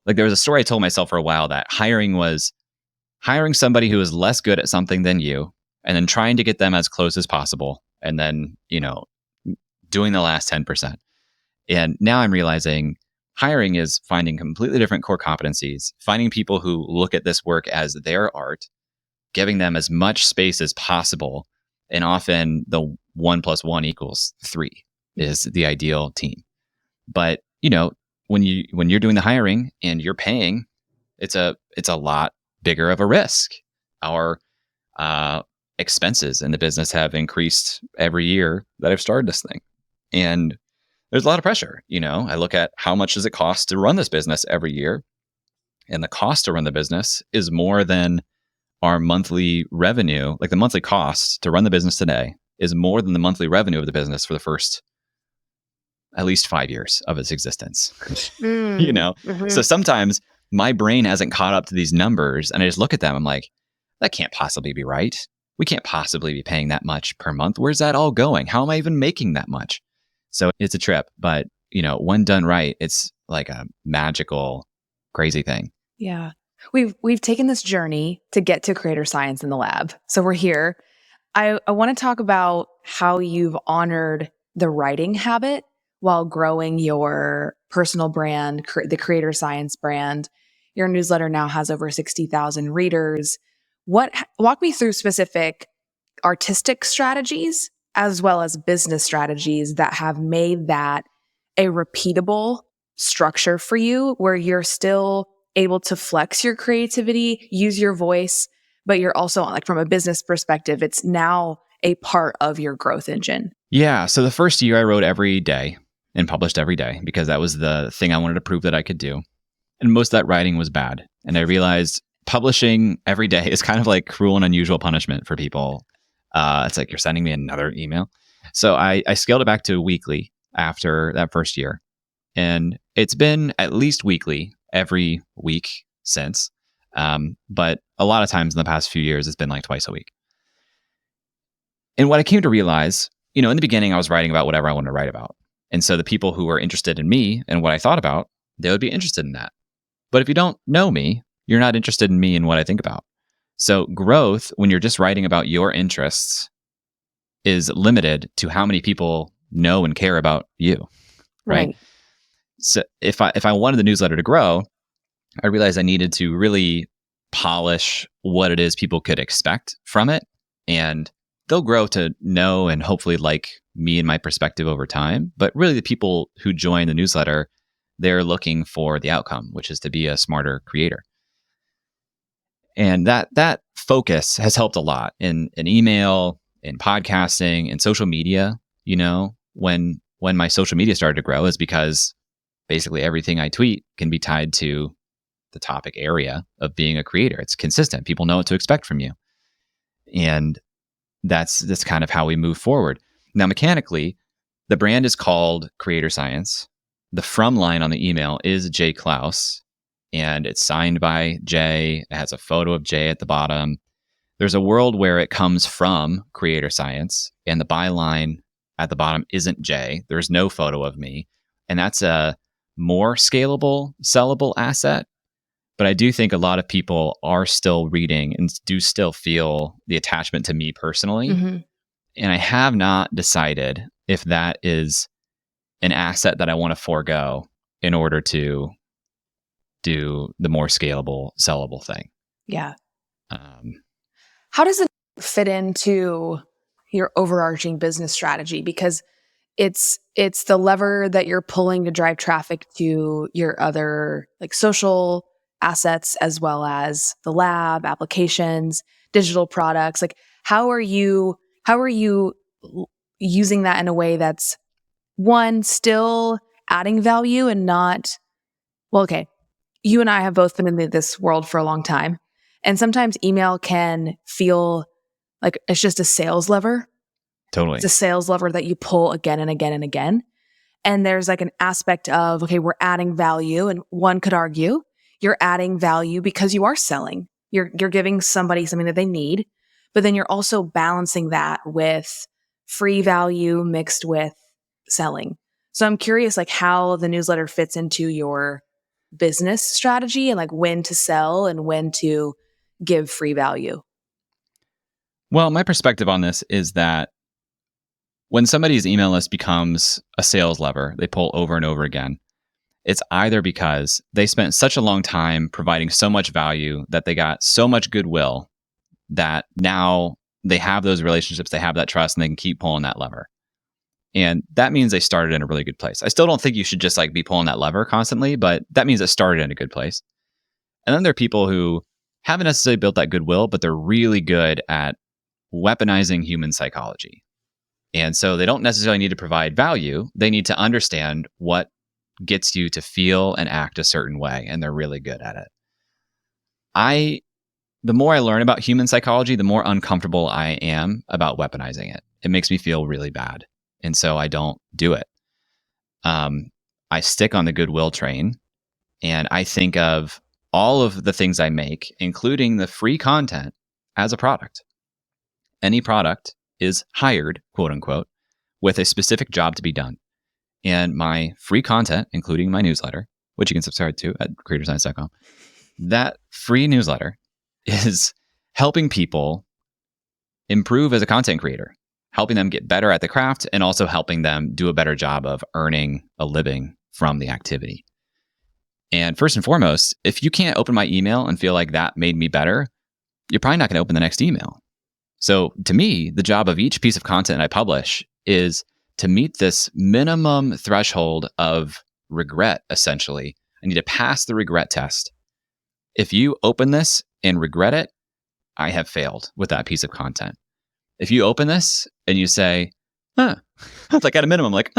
like, there was a story I told myself for a while that hiring was hiring somebody who is less good at something than you and then trying to get them as close as possible. And then, doing the last 10%. And now I'm realizing hiring is finding completely different core competencies, finding people who look at this work as their art, giving them as much space as possible. And often the 1 + 1 = 3 is the ideal team. But, when you're doing the hiring and you're paying, it's a lot bigger of a risk. Our expenses in the business have increased every year that I've started this thing. And there's a lot of pressure. I look at how much does it cost to run this business every year, and the cost to run the business is more than our monthly revenue. Like the monthly cost to run the business today is more than the monthly revenue of the business for the first at least 5 years of its existence. So sometimes my brain hasn't caught up to these numbers, and I just look at them. I'm like, that can't possibly be right. We can't possibly be paying that much per month. Where's that all going? How am I even making that much? So it's a trip, but when done right, it's like a magical, crazy thing. Yeah. We've taken this journey to get to Creator Science in the lab. So we're here. I want to talk about how you've honored the writing habit while growing your personal brand, the Creator Science brand. Your newsletter now has over 60,000 readers. Walk me through specific artistic strategies as well as business strategies that have made that a repeatable structure for you where you're still able to flex your creativity, use your voice, but you're also, like, from a business perspective, it's now a part of your growth engine. Yeah. So the first year I wrote every day and published every day because that was the thing I wanted to prove that I could do. And most of that writing was bad. And I realized publishing every day is kind of like cruel and unusual punishment for people. It's like you're sending me another email. So I scaled it back to weekly after that first year. And it's been at least weekly every week since. But a lot of times in the past few years, it's been like twice a week. And what I came to realize, in the beginning, I was writing about whatever I wanted to write about. And so the people who were interested in me and what I thought about, they would be interested in that. But if you don't know me, you're not interested in me and what I think about. So growth, when you're just writing about your interests, is limited to how many people know and care about you. right? Right. So if I wanted the newsletter to grow, I realized I needed to really polish what it is people could expect from it. And they'll grow to know and hopefully like me and my perspective over time. But really, the people who join the newsletter, they're looking for the outcome, which is to be a smarter creator. And that focus has helped a lot in email, in podcasting, in social media. When my social media started to grow is because basically everything I tweet can be tied to the topic area of being a creator. It's consistent. People know what to expect from you. And that's kind of how we move forward. Now, mechanically, the brand is called Creator Science. The from line on the email is Jay Clouse, and it's signed by Jay. It has a photo of Jay at the bottom. There's a world where it comes from Creator Science, and the byline at the bottom isn't Jay. There's no photo of me. And that's a more scalable, sellable asset. But I do think a lot of people are still reading and do still feel the attachment to me personally. Mm-hmm. And I have not decided if that is an asset that I want to forego in order to do the more scalable, sellable thing. Yeah. Um, How does it fit into your overarching business strategy? Because it's the lever that you're pulling to drive traffic to your other like social assets as well as the lab, applications, digital products. Like how are you using that in a way that's one still adding value and not well, okay. You and I have both been in this world for a long time. And sometimes email can feel like it's just a sales lever. totally. It's a sales lever that you pull again and again and again. And there's like an aspect of, okay, we're adding value. And one could argue you're adding value because you are selling. You're giving somebody something that they need, but then you're also balancing that with free value mixed with selling. So I'm curious like how the newsletter fits into your business strategy and like when to sell and when to give free value. Well, my perspective on this is that when somebody's email list becomes a sales lever they pull over and over again, it's either because they spent such a long time providing so much value that they got so much goodwill that now they have those relationships, they have that trust, and they can keep pulling that lever. And that means they started in a really good place. I still don't think you should just like be pulling that lever constantly, but that means it started in a good place. And then there are people who haven't necessarily built that goodwill, but they're really good at weaponizing human psychology. And so they don't necessarily need to provide value. They need to understand what gets you to feel and act a certain way, and they're really good at it. The more I learn about human psychology, the more uncomfortable I am about weaponizing it. It makes me feel really bad. And so I don't do it. I stick on the goodwill train, and I think of all of the things I make, including the free content, as a product. Any product is hired, quote unquote, with a specific job to be done. And my free content, including my newsletter, which you can subscribe to at creatorscience.com, that free newsletter is helping people improve as a content creator, helping them get better at the craft, and also helping them do a better job of earning a living from the activity. And first and foremost, if you can't open my email and feel like that made me better, you're probably not going to open the next email. So to me, the job of each piece of content I publish is to meet this minimum threshold of regret, essentially. I need to pass the regret test. If you open this and regret it, I have failed with that piece of content. If you open this and you say, like at a minimum, like,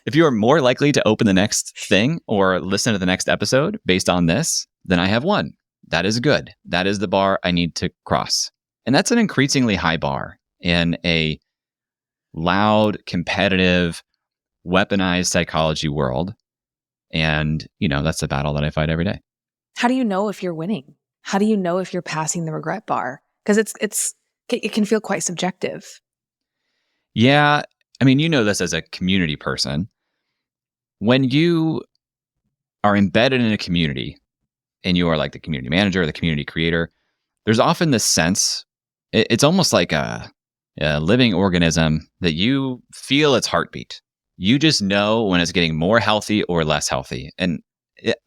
if you are more likely to open the next thing or listen to the next episode based on this, then I have won. That is good. That is the bar I need to cross. And that's an increasingly high bar in a loud, competitive, weaponized psychology world. And, that's the battle that I fight every day. How do you know if you're winning? How do you know if you're passing the regret bar? Because it can feel quite subjective. Yeah. I mean, you know this as a community person. When you are embedded in a community and you are like the community manager or the community creator, there's often this sense, it's almost like a living organism that you feel its heartbeat. You just know when it's getting more healthy or less healthy. And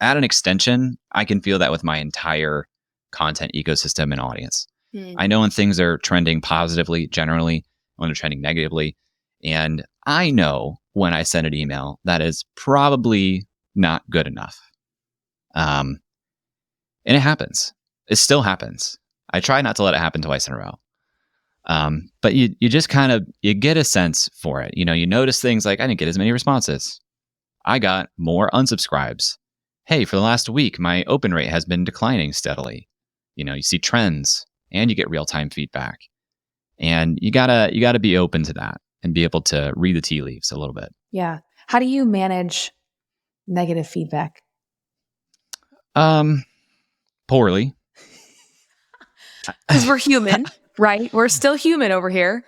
at an extension, I can feel that with my entire content ecosystem and audience. I know when things are trending positively, generally, when they're trending negatively. And I know when I send an email that is probably not good enough. And it happens. It still happens. I try not to let it happen twice in a row. But you just kind of, you get a sense for it. You know, you notice things like, I didn't get as many responses. I got more unsubscribes. Hey, for the last week, my open rate has been declining steadily. You know, you see trends and you get real-time feedback. And you gotta be open to that and be able to read the tea leaves a little bit. Yeah. How do you manage negative feedback? Poorly. Because we're human, right? We're still human over here.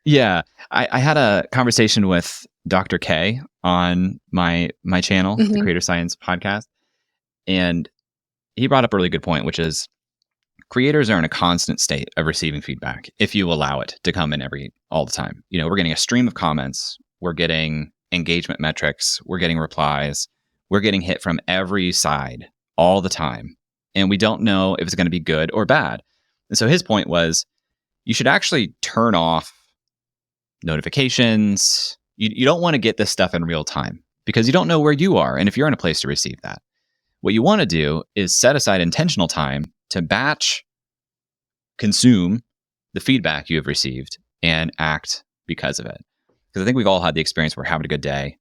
Yeah. I had a conversation with Dr. K on my channel, the Creator Science podcast. And he brought up a really good point, which is creators are in a constant state of receiving feedback if you allow it to come in all the time. You know, we're getting a stream of comments, we're getting engagement metrics, we're getting replies, we're getting hit from every side all the time. And we don't know if it's going to be good or bad. And so his point was you should actually turn off notifications. You don't want to get this stuff in real time because you don't know where you are and if you're in a place to receive that. What you want to do is set aside intentional time to batch consume the feedback you have received and act because of it. Because I think we've all had the experience where we're having a good day.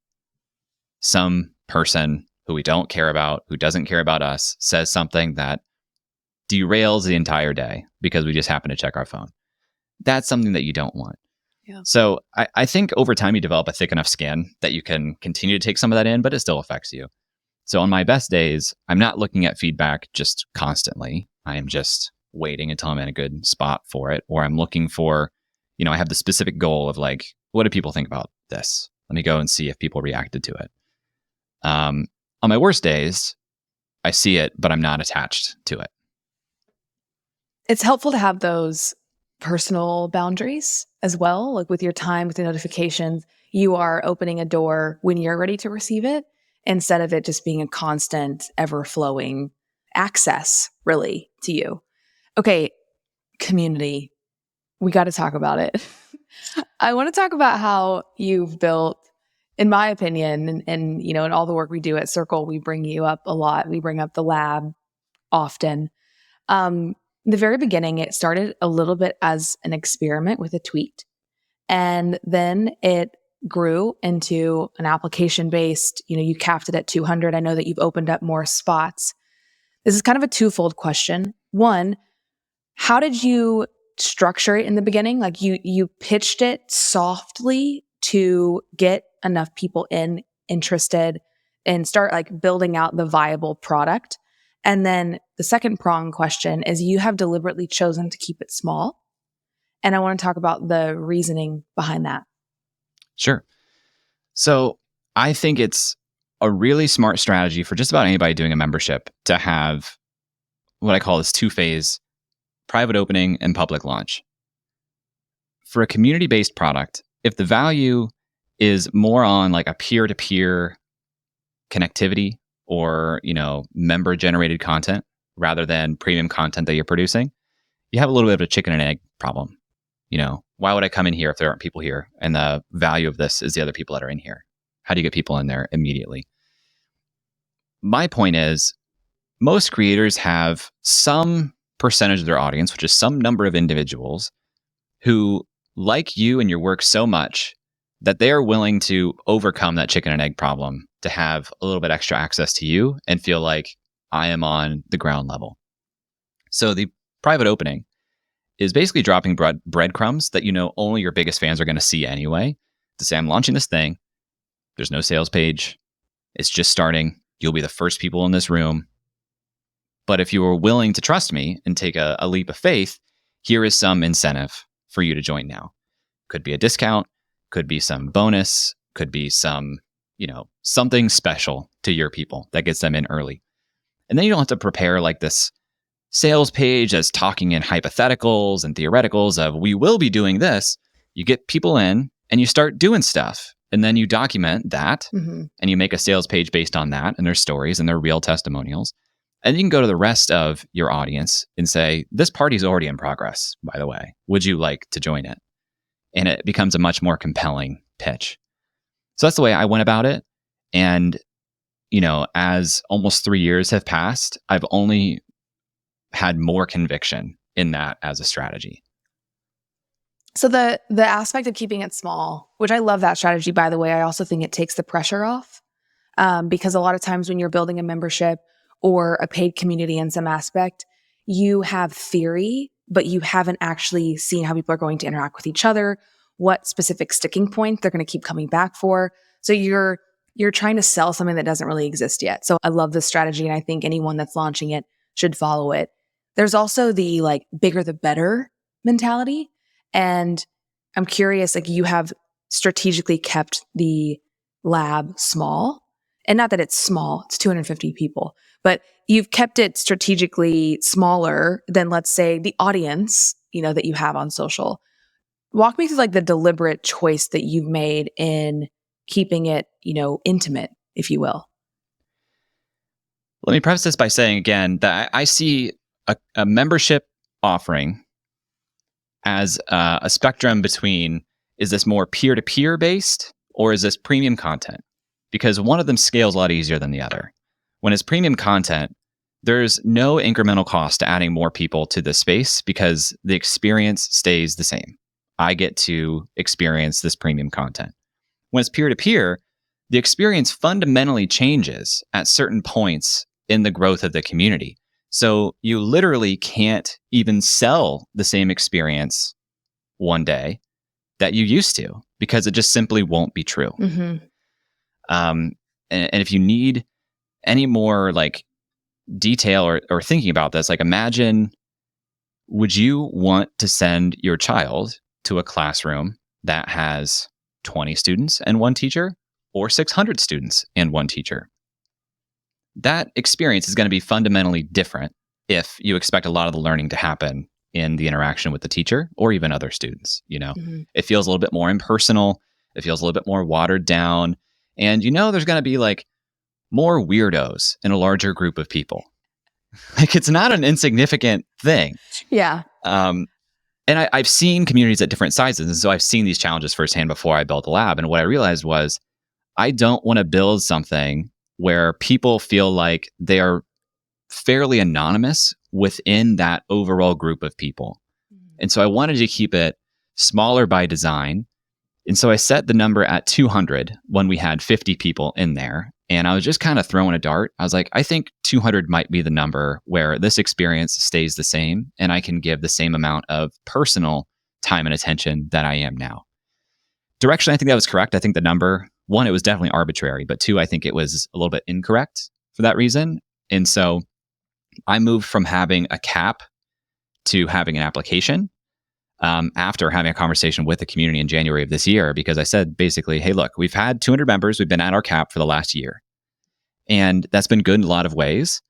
Some person who we don't care about, who doesn't care about us, says something that derails the entire day because we just happen to check our phone. That's something that you don't want. Yeah. So I think over time you develop a thick enough skin that you can continue to take some of that in, but it still affects you. So on my best days, I'm not looking at feedback just constantly. I am just waiting until I'm in a good spot for it. Or I'm looking for, you know, I have the specific goal of like, what do people think about this? Let me go and see if people reacted to it. On my worst days, I see it, but I'm not attached to it. It's helpful to have those personal boundaries as well. Like with your time, with the notifications, you are opening a door when you're ready to receive it instead of it just being a constant, ever-flowing access, really, to you. Okay, community. We got to talk about it. I want to talk about how you've built, in my opinion, and you know, in all the work we do at Circle, we bring you up a lot. We bring up the lab often. In the very beginning, it started a little bit as an experiment with a tweet. And then it grew into an application-based, you know, you capped it at 200. I know that you've opened up more spots. This is kind of a twofold question. One, how did you structure it in the beginning? Like you pitched it softly to get enough people interested and start like building out the viable product. And then the second prong question is you have deliberately chosen to keep it small. And I want to talk about the reasoning behind that. Sure. So I think it's a really smart strategy for just about anybody doing a membership to have what I call this two-phase private opening and public launch. For a community-based product, if the value is more on like a peer-to-peer connectivity or, you know, member-generated content rather than premium content that you're producing, you have a little bit of a chicken and egg problem. You know, why would I come in here if there aren't people here? And the value of this is the other people that are in here. How do you get people in there immediately? My point is, most creators have some percentage of their audience, which is some number of individuals who like you and your work so much that they are willing to overcome that chicken and egg problem to have a little bit extra access to you and feel like I am on the ground level. So the private opening is basically dropping breadcrumbs that you know only your biggest fans are going to see anyway, to say, I'm launching this thing. There's no sales page. It's just starting. You'll be the first people in this room. But if you are willing to trust me and take a leap of faith, here is some incentive for you to join now. Could be a discount, could be some bonus, could be some, you know, something special to your people that gets them in early. And then you don't have to prepare like this sales page as talking in hypotheticals and theoreticals of we will be doing this. You get people in and you start doing stuff And then you document that Mm-hmm. and you make a sales page based on that. And there's stories and they're real testimonials. And you can go to the rest of your audience and say, this party's already in progress, by the way. Would you like to join it? And it becomes a much more compelling pitch. So that's the way I went about it. And, as almost 3 years have passed, I've only had more conviction in that as a strategy. So the aspect of keeping it small, which I love that strategy, by the way, I also think it takes the pressure off. Because a lot of times when you're building a membership or a paid community in some aspect, you have theory, but you haven't actually seen how people are going to interact with each other, what specific sticking point they're going to keep coming back for. So you're trying to sell something that doesn't really exist yet. So I love this strategy, and I think anyone that's launching it should follow it. There's also the bigger the better mentality. And I'm curious, you have strategically kept the lab small. And not that it's small, it's 250 people, but you've kept it strategically smaller than, let's say, the audience, that you have on social. Walk me through the deliberate choice that you've made in keeping it, intimate, if you will. Let me preface this by saying again that I see a membership offering as a spectrum between, is this more peer-to-peer based or is this premium content? Because one of them scales a lot easier than the other. When it's premium content, there's no incremental cost to adding more people to the space because the experience stays the same. I get to experience this premium content. When it's peer-to-peer, the experience fundamentally changes at certain points in the growth of the community. So you literally can't even sell the same experience one day that you used to because it just simply won't be true. Mm-hmm. And if you need any more detail or thinking about this, imagine, would you want to send your child to a classroom that has 20 students and one teacher or 600 students and one teacher? That experience is going to be fundamentally different if you expect a lot of the learning to happen in the interaction with the teacher or even other students. Mm-hmm. It feels a little bit more impersonal. It feels a little bit more watered down. And there's going to be more weirdos in a larger group of people. It's not an insignificant thing. Yeah. And I've seen communities at different sizes. And so I've seen these challenges firsthand before I built the lab. And what I realized was I don't want to build something where people feel like they are fairly anonymous within that overall group of people. And so I wanted to keep it smaller by design. And so I set the number at 200 when we had 50 people in there. And I was just kind of throwing a dart. I was like, I think 200 might be the number where this experience stays the same and I can give the same amount of personal time and attention that I am now. Directionally, I think that was correct. I think the number, one, it was definitely arbitrary, but two, I think it was a little bit incorrect for that reason. And so I moved from having a cap to having an application after having a conversation with the community in January of this year, because I said basically, hey, look, we've had 200 members. We've been at our cap for the last year. And that's been good in a lot of ways.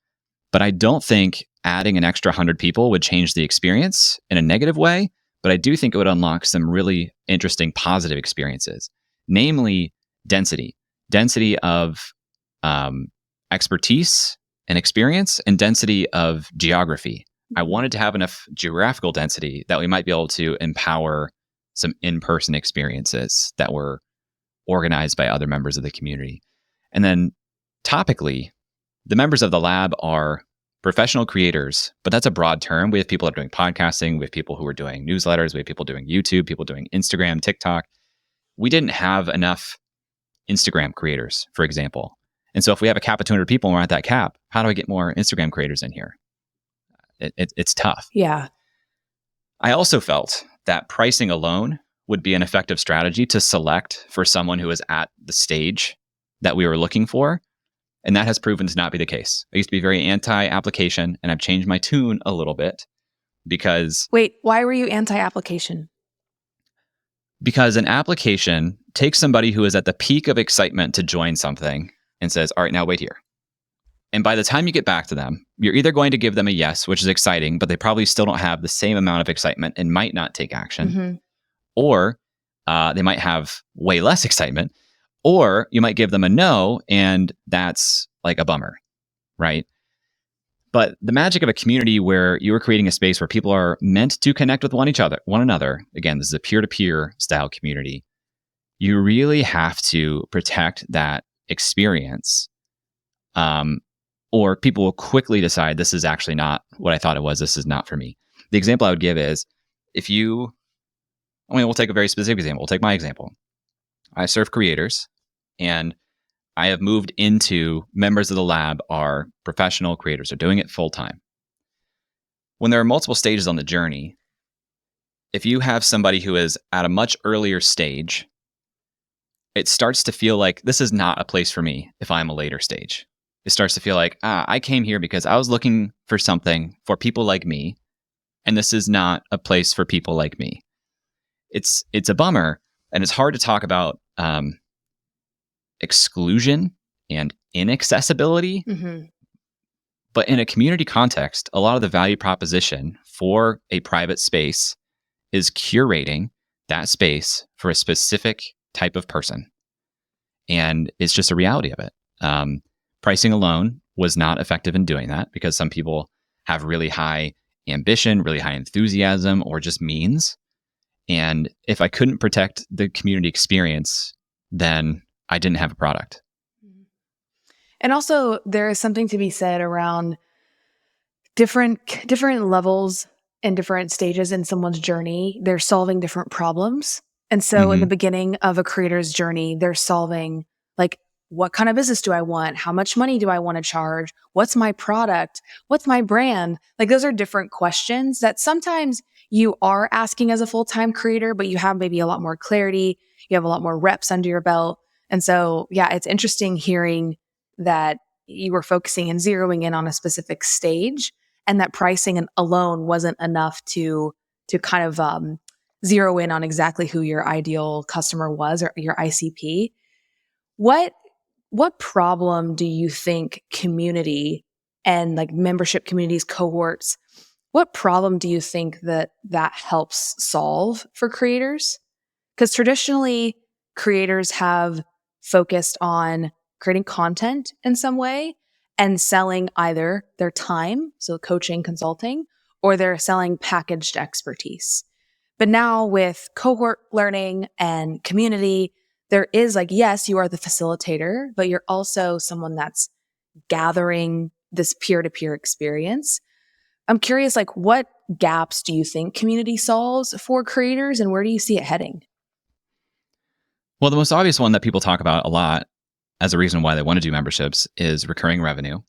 But I don't think adding an extra 100 people would change the experience in a negative way. But I do think it would unlock some really interesting positive experiences, namely density of expertise and experience and density of geography. I wanted to have enough geographical density that we might be able to empower some in-person experiences that were organized by other members of the community. And then topically, the members of the lab are professional creators, but that's a broad term. We have people that are doing podcasting, we have people who are doing newsletters, we have people doing YouTube, people doing Instagram, TikTok. We didn't have enough Instagram creators, for example. And so if we have a cap of 200 people and we're at that cap, how do I get more Instagram creators in here? It's tough. Yeah. I also felt that pricing alone would be an effective strategy to select for someone who is at the stage that we were looking for. And that has proven to not be the case. I used to be very anti-application, and I've changed my tune a little bit because... Wait, why were you anti-application? Because an application takes somebody who is at the peak of excitement to join something and says, all right, now wait here. And by the time you get back to them, you're either going to give them a yes, which is exciting, but they probably still don't have the same amount of excitement and might not take action. Mm-hmm. Or they might have way less excitement, Or you might give them a no, and that's like a bummer, right? But the magic of a community where you are creating a space where people are meant to connect with one another. Again, this is a peer-to-peer style community. You really have to protect that experience. Or people will quickly decide this is actually not what I thought it was. This is not for me. The example I would give is we'll take a very specific example. We'll take my example. I serve creators, and I have moved into members of the lab are professional creators, are doing it full time. When there are multiple stages on the journey, if you have somebody who is at a much earlier stage, it starts to feel like this is not a place for me if I'm a later stage. It starts to feel like, I came here because I was looking for something for people like me, and this is not a place for people like me. It's a bummer, and it's hard to talk about exclusion and inaccessibility. Mm-hmm. But in a community context, a lot of the value proposition for a private space is curating that space for a specific type of person. And it's just a reality of it. Pricing alone was not effective in doing that because some people have really high ambition, really high enthusiasm, or just means. And if I couldn't protect the community experience, then I didn't have a product. And also, there is something to be said around different levels and different stages in someone's journey. They're solving different problems. And so in the beginning of a creator's journey, they're solving like, what kind of business do I want? How much money do I want to charge? What's my product? What's my brand? Like, those are different questions that sometimes you are asking as a full-time creator, but you have maybe a lot more clarity. You have a lot more reps under your belt. And so, yeah, it's interesting hearing that you were focusing and zeroing in on a specific stage, and that pricing alone wasn't enough to kind of zero in on exactly who your ideal customer was or your ICP. What problem do you think community and like membership communities, cohorts, what problem do you think that helps solve for creators? Because traditionally, creators have focused on creating content in some way and selling either their time, so coaching, consulting, or they're selling packaged expertise. But now with cohort learning and community, there is like, yes, you are the facilitator, but you're also someone that's gathering this peer-to-peer experience. I'm curious, like, what gaps do you think community solves for creators, and where do you see it heading? Well, the most obvious one that people talk about a lot as a reason why they want to do memberships is recurring revenue.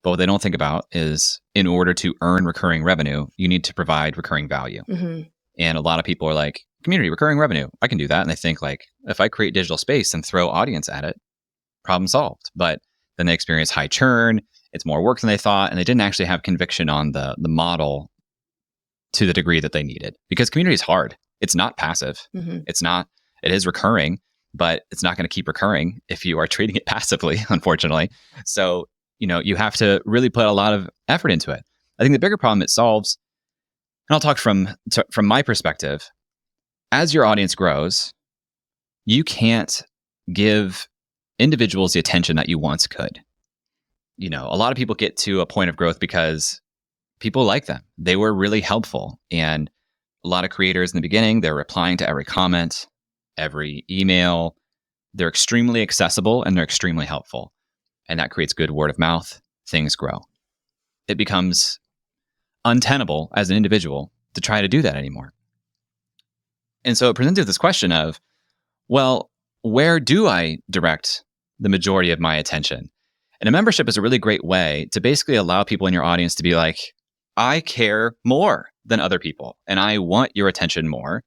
But what they don't think about is in order to earn recurring revenue, you need to provide recurring value. Mm-hmm. And a lot of people are like, community, recurring revenue, I can do that. And they think like, if I create digital space and throw audience at it, problem solved. But then they experience high churn. It's more work than they thought. And they didn't actually have conviction on the model to the degree that they needed. Because community is hard. It's not passive. Mm-hmm. It is recurring, but it's not going to keep recurring if you are treating it passively, unfortunately. So, you have to really put a lot of effort into it. I think the bigger problem it solves, and I'll talk from my perspective, as your audience grows, you can't give individuals the attention that you once could. A lot of people get to a point of growth because people like them. They were really helpful. And a lot of creators in the beginning, they're replying to every comment, every email. They're extremely accessible and they're extremely helpful. And that creates good word of mouth. Things grow. It becomes untenable as an individual to try to do that anymore. And so it presented this question of, well, where do I direct the majority of my attention? And a membership is a really great way to basically allow people in your audience to be like, I care more than other people, and I want your attention more,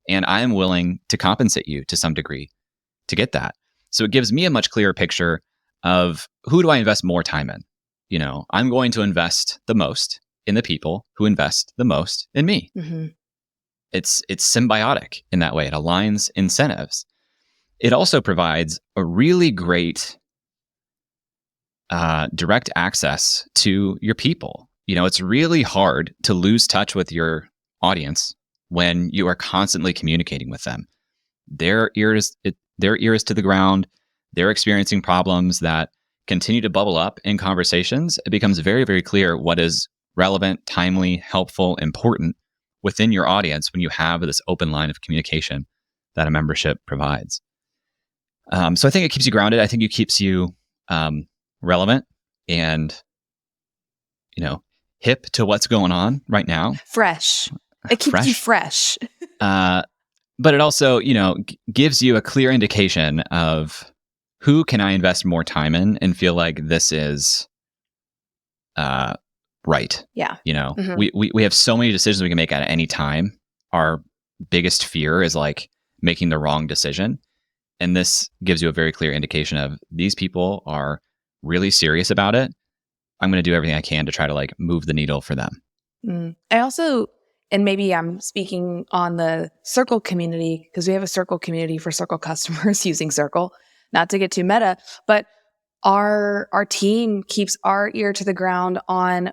and I'm willing to compensate you to some degree to get that. So it gives me a much clearer picture of who do I invest more time in? I'm going to invest the most in the people who invest the most in me. Mm-hmm. It's symbiotic in that way. It aligns incentives. It also provides a really great direct access to your people. It's really hard to lose touch with your audience when you are constantly communicating with them. Their ear is to the ground. they're experiencing problems that continue to bubble up in conversations, it becomes very, very clear what is relevant, timely, helpful, important within your audience when you have this open line of communication that a membership provides. So I think it keeps you grounded. I think it keeps you relevant and, hip to what's going on right now. Fresh. It keeps you fresh. But it also, gives you a clear indication of who can I invest more time in and feel like this is right. Yeah. We have so many decisions we can make at any time. Our biggest fear is like making the wrong decision. And this gives you a very clear indication of these people are really serious about it. I'm going to do everything I can to try to like move the needle for them. I also, and maybe I'm speaking on the Circle community, because we have a Circle community for Circle customers using Circle, not to get too meta, but our team keeps our ear to the ground on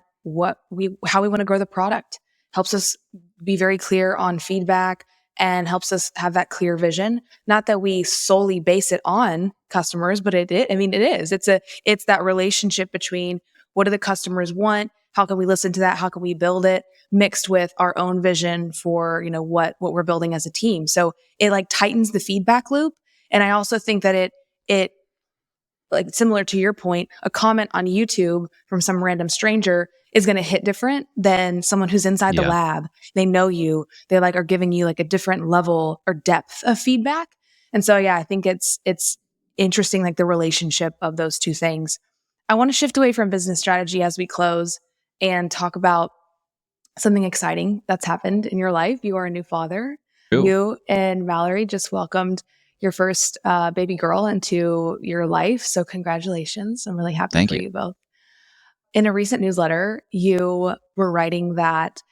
how we want to grow the product, helps us be very clear on feedback, and helps us have that clear vision. Not that we solely base it on customers, but it is. It's that relationship between what do the customers want? How can we listen to that? How can we build it mixed with our own vision for, what we're building as a team? So it like tightens the feedback loop. And I also think that it like similar to your point, a comment on YouTube from some random stranger is going to hit different than someone who's inside the lab. They know you. They like are giving you like a different level or depth of feedback. And so, I think it's interesting, like the relationship of those two things. I want to shift away from business strategy as we close and talk about something exciting that's happened in your life. You are a new father. Ooh. You and Mallory just welcomed your first baby girl into your life. So congratulations. I'm really happy for you both. In a recent newsletter, you were writing that,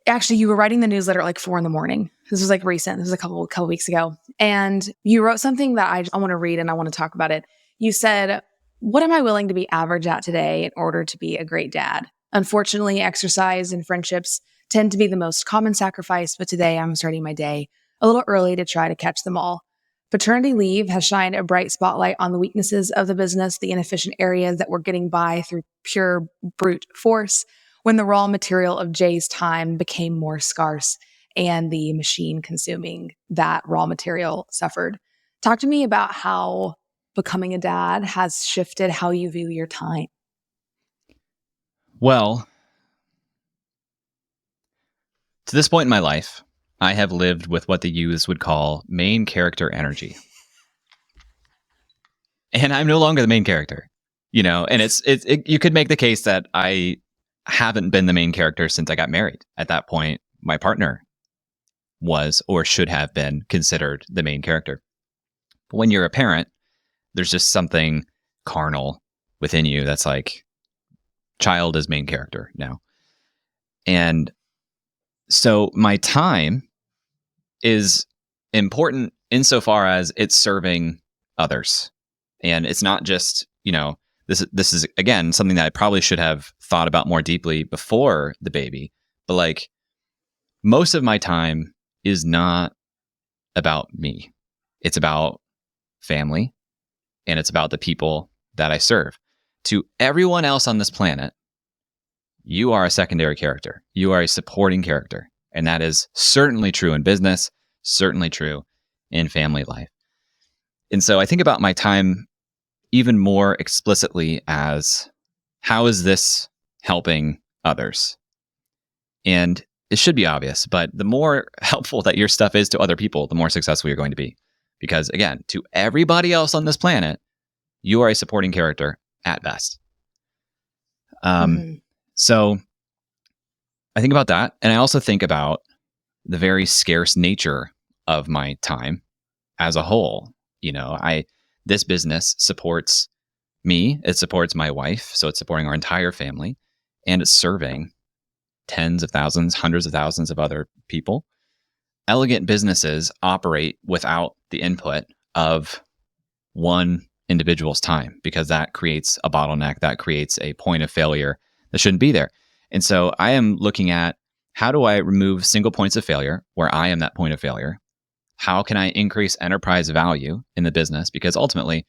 actually you were writing the newsletter at like 4 a.m. This was like recent. This was a couple weeks ago. And you wrote something that I want to read and I want to talk about it. You said, "What am I willing to be average at today in order to be a great dad? Unfortunately, exercise and friendships tend to be the most common sacrifice, but today I'm starting my day a little early to try to catch them all. Paternity leave has shined a bright spotlight on the weaknesses of the business, the inefficient areas that we're getting by through pure brute force, when the raw material of Jay's time became more scarce and the machine consuming that raw material suffered." Talk to me about how becoming a dad has shifted how you view your time. Well, to this point in my life, I have lived with what the youths would call main character energy. And I'm no longer the main character, and you could make the case that I haven't been the main character since I got married. At that point, my partner was or should have been considered the main character. But when you're a parent, there's just something carnal within you that's like, child is main character now. And so my time is important insofar as it's serving others. And it's not just, this is again something that I probably should have thought about more deeply before the baby. But like most of my time is not about me. It's about family and it's about the people that I serve. To everyone else on this planet, you are a secondary character. You are a supporting character. And that is certainly true in business, certainly true in family life. And so I think about my time even more explicitly as, how is this helping others? And it should be obvious, but the more helpful that your stuff is to other people, the more successful you're going to be. Because again, to everybody else on this planet, you are a supporting character at best. So I think about that. And I also think about the very scarce nature of my time as a whole. This business supports me. It supports my wife. So it's supporting our entire family, and it's serving tens of thousands, hundreds of thousands of other people. Elegant businesses operate without the input of one individual's time, because that creates a bottleneck, that creates a point of failure that shouldn't be there. And so I am looking at, how do I remove single points of failure where I am that point of failure? How can I increase enterprise value in the business? Because ultimately,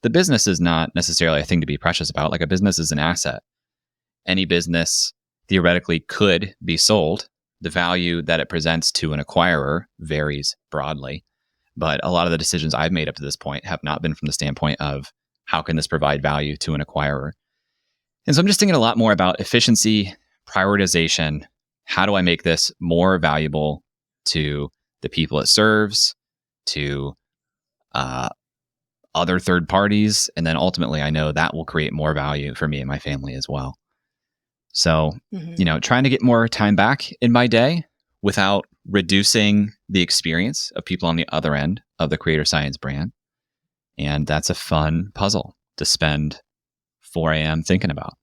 the business is not necessarily a thing to be precious about. Like a business is an asset. Any business theoretically could be sold. The value that it presents to an acquirer varies broadly. But a lot of the decisions I've made up to this point have not been from the standpoint of how can this provide value to an acquirer? And so I'm just thinking a lot more about efficiency, prioritization. How do I make this more valuable to the people it serves, to other third parties? And then ultimately, I know that will create more value for me and my family as well. So, trying to get more time back in my day without reducing the experience of people on the other end of the creator science brand. And that's a fun puzzle to spend 4 a.m. thinking about.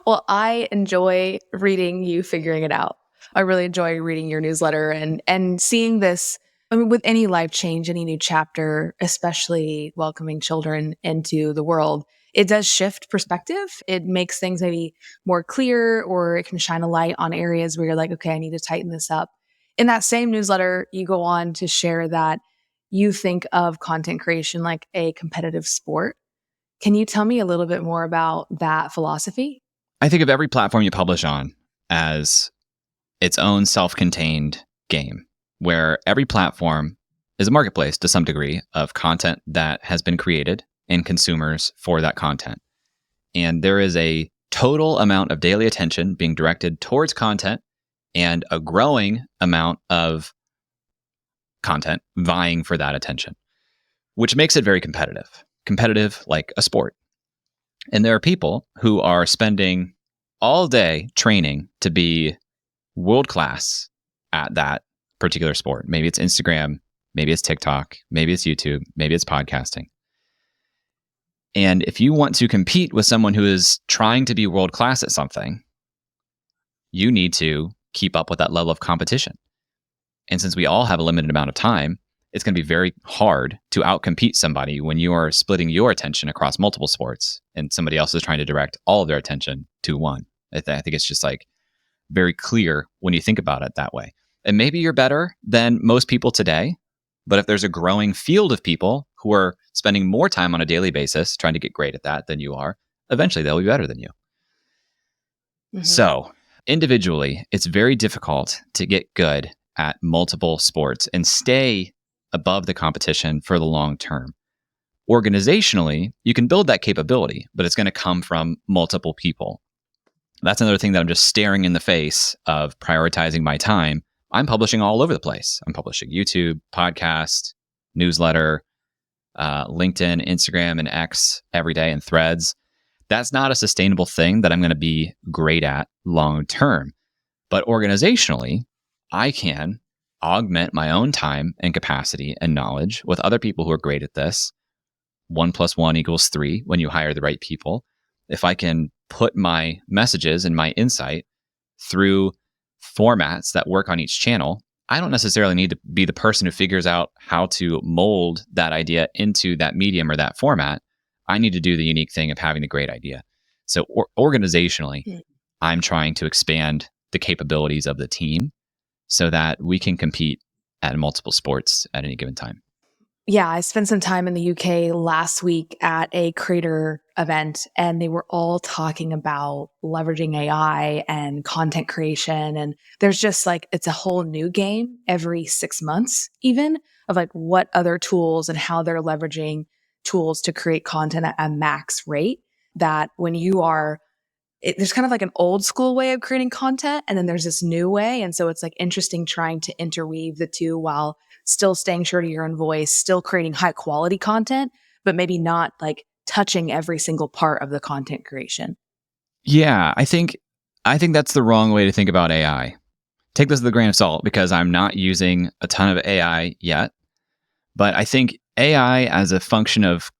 Well, I enjoy reading you figuring it out. I really enjoy reading your newsletter and seeing this. I mean, with any life change, any new chapter, especially welcoming children into the world, it does shift perspective. It makes things maybe more clear, or it can shine a light on areas where you're like, okay, I need to tighten this up. In that same newsletter, you go on to share that you think of content creation like a competitive sport. Can you tell me a little bit more about that philosophy? I think of every platform you publish on as its own self-contained game, where every platform is a marketplace to some degree of content that has been created and consumers for that content. And there is a total amount of daily attention being directed towards content and a growing amount of content vying for that attention, which makes it very competitive like a sport. And there are people who are spending all day training to be world class at that particular sport. Maybe it's Instagram, maybe it's TikTok, maybe it's YouTube, maybe it's podcasting. And if you want to compete with someone who is trying to be world class at something, you need to keep up with that level of competition. And since we all have a limited amount of time, it's going to be very hard to outcompete somebody when you are splitting your attention across multiple sports and somebody else is trying to direct all of their attention to one. I think it's just like very clear when you think about it that way. And maybe you're better than most people today, but if there's a growing field of people who are spending more time on a daily basis trying to get great at that than you are, eventually they'll be better than you. So individually, it's very difficult to get good at multiple sports and stay above the competition for the long term. Organizationally, you can build that capability, but it's going to come from multiple people. That's another thing that I'm just staring in the face of prioritizing my time. I'm publishing all over the place. I'm publishing YouTube, podcast, newsletter, LinkedIn, Instagram, and X every day, and Threads. That's not a sustainable thing that I'm going to be great at long term. But organizationally, I can augment my own time and capacity and knowledge with other people who are great at this. 1 + 1 = 3 when you hire the right people. If I can put my messages and my insight through formats that work on each channel, I don't necessarily need to be the person who figures out how to mold that idea into that medium or that format. I need to do the unique thing of having the great idea. So organizationally, I'm trying to expand the capabilities of the team so that we can compete at multiple sports at any given time. Yeah, I spent some time in the UK last week at a creator event, and they were all talking about leveraging AI and content creation. And there's just like, it's a whole new game every 6 months, even of like what other tools and how they're leveraging tools to create content at a max rate. That when you are there's kind of like an old school way of creating content, and then there's this new way. And so it's like interesting trying to interweave the two while still staying true to your own voice, still creating high quality content, but maybe not like touching every single part of the content creation. Yeah, I think that's the wrong way to think about AI. Take this with a grain of salt because I'm not using a ton of AI yet. But I think AI as a function of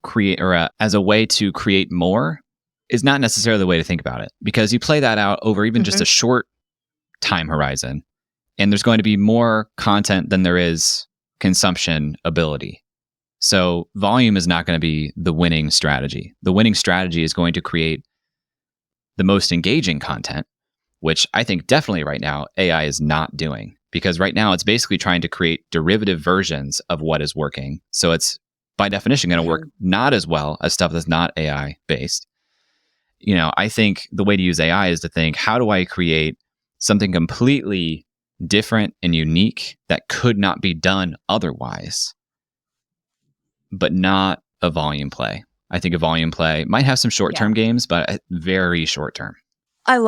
as a way to create more is not necessarily the way to think about it, because you play that out over even just a short time horizon, and there's going to be more content than there is consumption ability. So volume is not going to be the winning strategy. The winning strategy is going to create the most engaging content, which I think definitely right now AI is not doing. because right now it's basically trying to create derivative versions of what is working. So it's by definition going to work not as well as stuff that's not AI based. I think the way to use AI is to think, how do I create something completely different and unique that could not be done otherwise, but not a volume play. I think a volume play might have some short-term games, but very short-term. I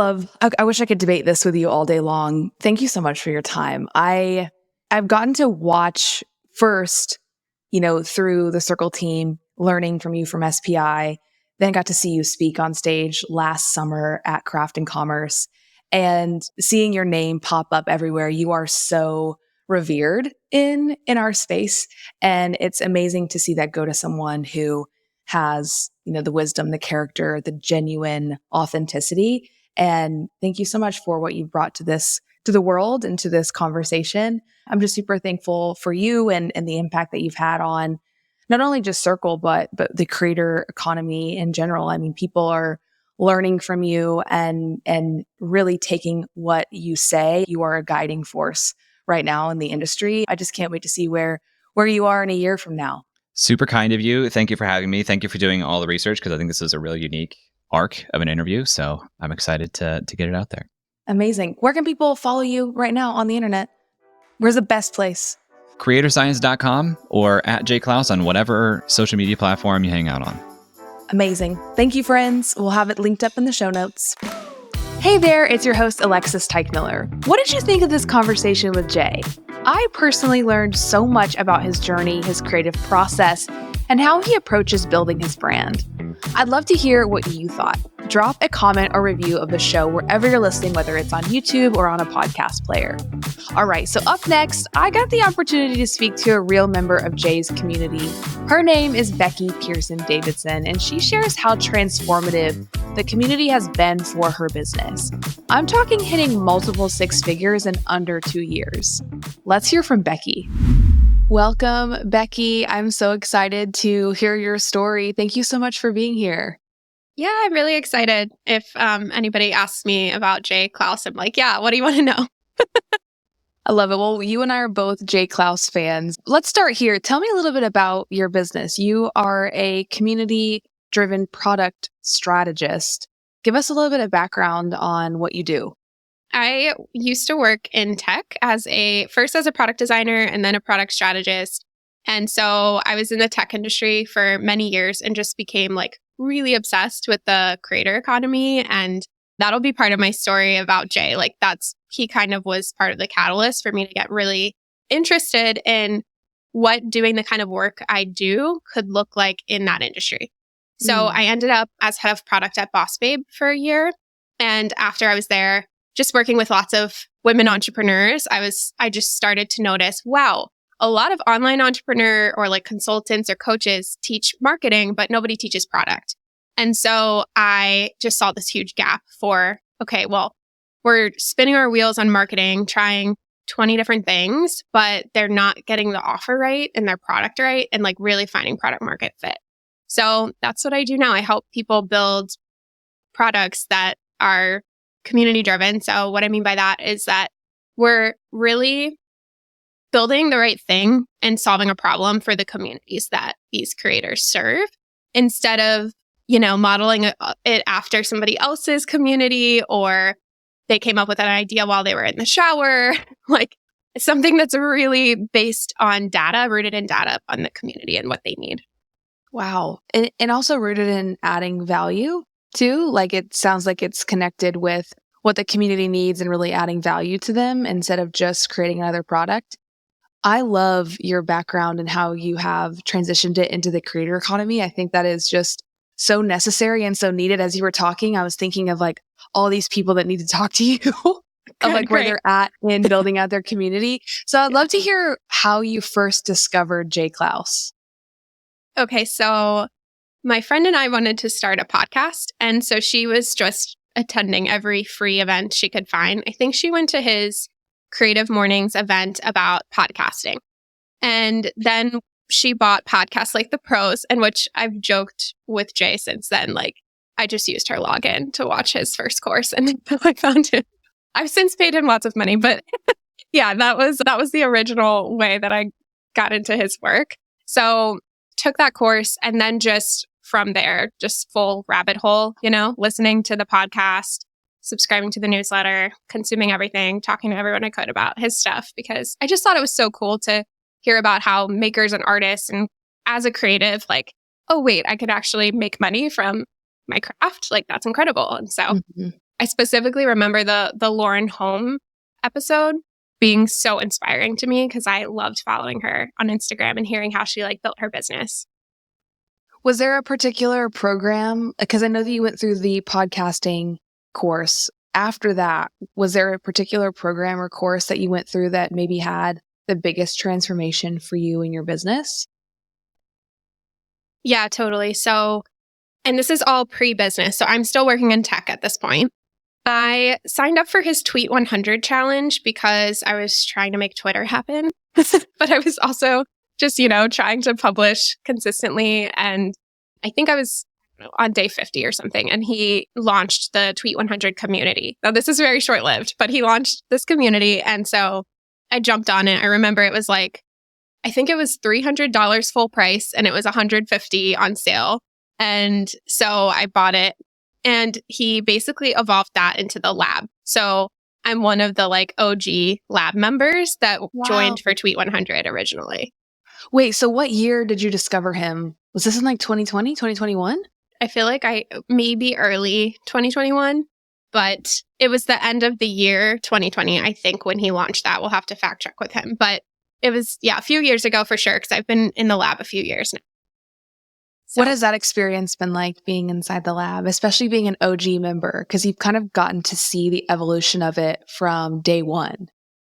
wish I could debate this with you all day long. Thank you so much for your time. I've gotten to watch first, through the Circle team, learning from you from SPI, then got to see you speak on stage last summer at Craft and Commerce, and seeing your name pop up everywhere. You are so revered in our space. And it's amazing to see that go to someone who has, the wisdom, the character, the genuine authenticity. And thank you so much for what you brought to the world and to this conversation. I'm just super thankful for you and the impact that you've had on not only just Circle, but the creator economy in general. I mean, people are learning from you and really taking what you say. You are a guiding force right now in the industry. I just can't wait to see where you are in a year from now. Super kind of you. Thank you for having me. Thank you for doing all the research, because I think this is a really unique arc of an interview. So I'm excited to get it out there. Amazing. Where can people follow you right now on the internet? Where's the best place? Creatorscience.com or at Jay Clouse on whatever social media platform you hang out on. Amazing. Thank you, friends. We'll have it linked up in the show notes. Hey there, it's your host, Alexis Teichmiller. What did you think of this conversation with Jay? I personally learned so much about his journey, his creative process, and how he approaches building his brand. I'd love to hear what you thought. Drop a comment or review of the show wherever you're listening, whether it's on YouTube or on a podcast player. All right, so up next, I got the opportunity to speak to a real member of Jay's community. Her name is Becky Pearson Davidson, and she shares how transformative the community has been for her business. I'm talking hitting multiple six figures in under 2 years. Let's hear from Becky. Welcome, Becky. I'm so excited to hear your story. Thank you so much for being here. Yeah, I'm really excited. If anybody asks me about Jay Clouse, I'm like, yeah, what do you want to know? I love it. Well, you and I are both Jay Clouse fans. Let's start here. Tell me a little bit about your business. You are a community-driven product strategist. Give us a little bit of background on what you do. I used to work in tech first as a product designer and then a product strategist. And so I was in the tech industry for many years and just became really obsessed with the creator economy. And that'll be part of my story about Jay. He kind of was part of the catalyst for me to get really interested in what doing the kind of work I do could look like in that industry. So I ended up as head of product at Boss Babe for a year. And after I was there, just working with lots of women entrepreneurs, I just started to notice, wow, a lot of online entrepreneur or consultants or coaches teach marketing, but nobody teaches product. And so I just saw this huge gap for, okay, well, we're spinning our wheels on marketing, trying 20 different things, but they're not getting the offer right and their product right and really finding product market fit. So that's what I do now. I help people build products that are community driven. So what I mean by that is that we're really building the right thing and solving a problem for the communities that these creators serve, instead of, modeling it after somebody else's community, or they came up with an idea while they were in the shower, something that's really based on data, rooted in data on the community and what they need. Wow. And also rooted in adding value too. It sounds like it's connected with what the community needs and really adding value to them instead of just creating another product. I love your background and how you have transitioned it into the creator economy. I think that is just so necessary and so needed. As you were talking, I was thinking of all these people that need to talk to you of where they're at in building out their community. So I'd love to hear how you first discovered Jay Clouse. Okay, so my friend and I wanted to start a podcast. And so she was just attending every free event she could find. I think she went to his Creative Mornings event about podcasting. And then she bought podcasts like The Pros, and which I've joked with Jay since then. I just used her login to watch his first course and I found it. I've since paid him lots of money, but Yeah, that was the original way that I got into his work. So took that course and then just from there, just full rabbit hole, listening to the podcast, subscribing to the newsletter, consuming everything, talking to everyone I could about his stuff because I just thought it was so cool to hear about how makers and artists and as a creative, like, oh wait, I could actually make money from my craft. Like that's incredible. And so I specifically remember the Lauren Home episode being so inspiring to me because I loved following her on Instagram and hearing how she like built her business. Was there a particular program? Because I know that you went through the podcasting course. After that, was there a particular program or course that you went through that maybe had the biggest transformation for you in your business? Yeah, totally. So, and this is all pre-business. So I'm still working in tech at this point. I signed up for his Tweet 100 challenge because I was trying to make Twitter happen. But I was also just, trying to publish consistently. And I think I was on day 50 or something. And he launched the Tweet 100 community. Now, this is very short-lived, but he launched this community. And so I jumped on it. I remember it was like, I think it was $300 full price and it was $150 on sale. And so I bought it. And he basically evolved that into the lab. So I'm one of the like OG lab members that joined for Tweet 100 originally. Wait, so what year did you discover him? Was this in like 2020, 2021? I feel like maybe early 2021, but it was the end of the year 2020, I think, when he launched that. We'll have to fact check with him. But it was, a few years ago for sure, because I've been in the lab a few years now. So, what has that experience been like being inside the lab, especially being an OG member? Because you've kind of gotten to see the evolution of it from day one.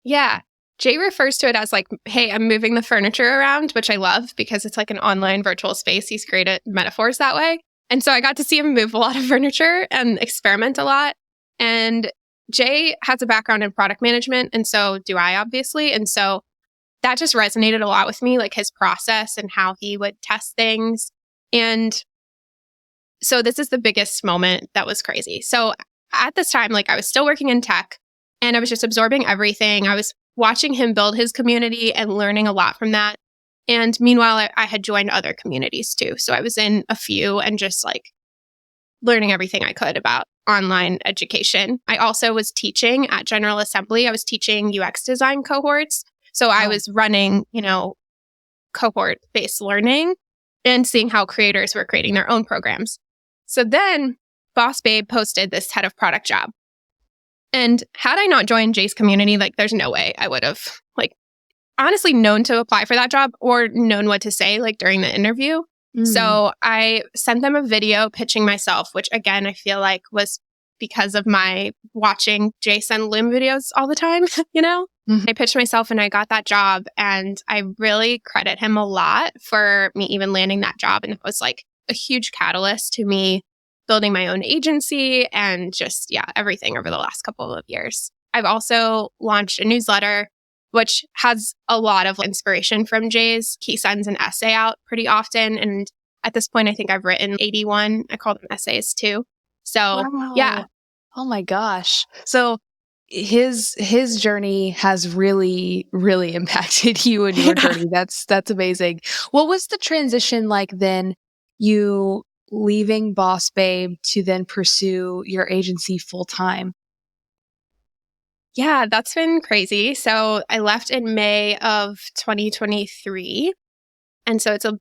Yeah. Jay refers to it as like, hey, I'm moving the furniture around, which I love because it's like an online virtual space. He's created metaphors that way. And so I got to see him move a lot of furniture and experiment a lot. And Jay has a background in product management. And so do I, obviously. And so that just resonated a lot with me, like his process and how he would test things. And so this is the biggest moment that was crazy. So at this time, like I was still working in tech and I was just absorbing everything. I was watching him build his community and learning a lot from that. And meanwhile, I had joined other communities too. So I was in a few and just like learning everything I could about online education. I also was teaching at General Assembly. I was teaching UX design cohorts. So I was running, cohort-based learning and seeing how creators were creating their own programs. So then Boss Babe posted this head of product job. And had I not joined Jay's community, like there's no way I would have like honestly known to apply for that job or known what to say like during the interview. So I sent them a video pitching myself, which again, I feel like was because of my watching Jay send Loom videos all the time, I pitched myself and I got that job. And I really credit him a lot for me even landing that job. And it was like a huge catalyst to me building my own agency and just, everything over the last couple of years. I've also launched a newsletter, which has a lot of inspiration from Jay's. He sends an essay out pretty often. And at this point, I think I've written 81. I call them essays too. So, yeah. Oh my gosh. So his journey has really, really impacted you and your journey. That's amazing. What was the transition like then, you leaving Boss Babe to then pursue your agency full time? Yeah, that's been crazy. So I left in May of 2023. And so it's a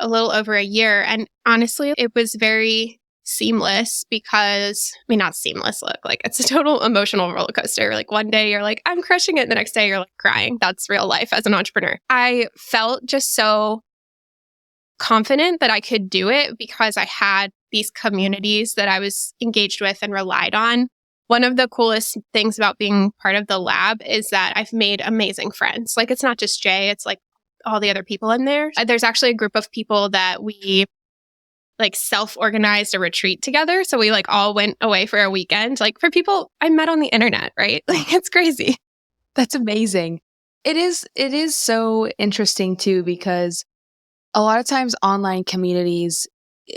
little over a year. And honestly, it was very seamless because, not seamless, look, like it's a total emotional roller coaster. Like one day you're like, I'm crushing it. The next day you're like crying. That's real life as an entrepreneur. I felt just so confident that I could do it because I had these communities that I was engaged with and relied on. One of the coolest things about being part of the lab is that I've made amazing friends. Like it's not just Jay, it's like all the other people in there. There's actually a group of people that we like self-organized a retreat together. So we like all went away for a weekend, like for people I met on the internet, right? Like it's crazy. That's amazing. It is so interesting too, because a lot of times online communities,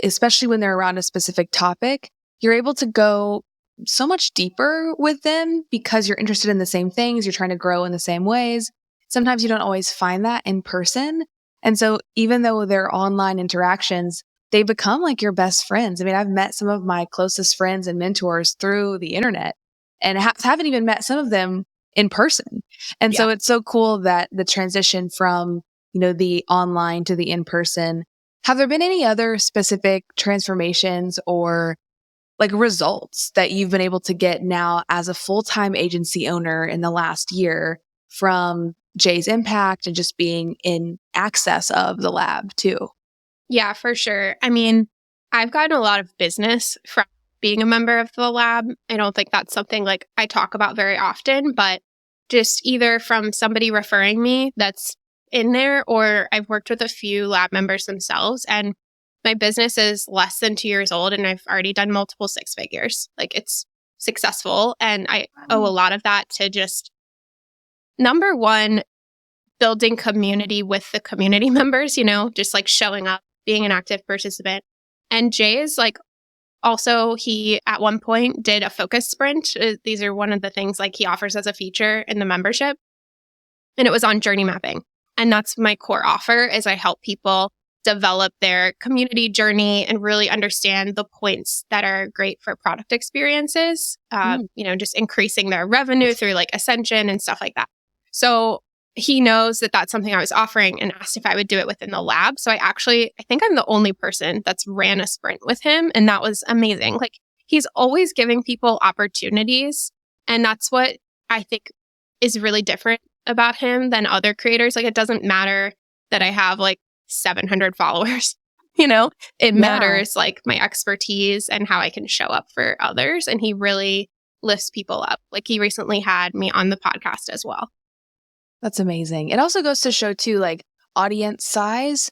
especially when they're around a specific topic, you're able to go so much deeper with them because you're interested in the same things. You're trying to grow in the same ways. Sometimes you don't always find that in person. And so even though they're online interactions, they become like your best friends. I mean, I've met some of my closest friends and mentors through the internet and haven't even met some of them in person. And so it's so cool that the transition from, the online to the in-person. Have there been any other specific transformations or like results that you've been able to get now as a full-time agency owner in the last year from Jay's impact and just being in access of the lab too? Yeah, for sure. I mean, I've gotten a lot of business from being a member of the lab. I don't think that's something like I talk about very often, but just either from somebody referring me that's in there, or I've worked with a few lab members themselves, and my business is less than 2 years old and I've already done multiple six figures. Like, it's successful. And I owe a lot of that to just, number one, building community with the community members, just like showing up, being an active participant. And Jay is like, also, he at one point did a focus sprint. These are one of the things like he offers as a feature in the membership. And it was on journey mapping. And that's my core offer, is I help people develop their community journey and really understand the points that are great for product experiences, just increasing their revenue through like ascension and stuff like that. So he knows that that's something I was offering and asked if I would do it within the lab. So I think I'm the only person that's ran a sprint with him. And that was amazing. Like, he's always giving people opportunities. And that's what I think is really different about him than other creators. Like, it doesn't matter that I have like 700 followers, it matters like my expertise and how I can show up for others. And he really lifts people up. Like, he recently had me on the podcast as well. That's amazing. It also goes to show too, like, audience size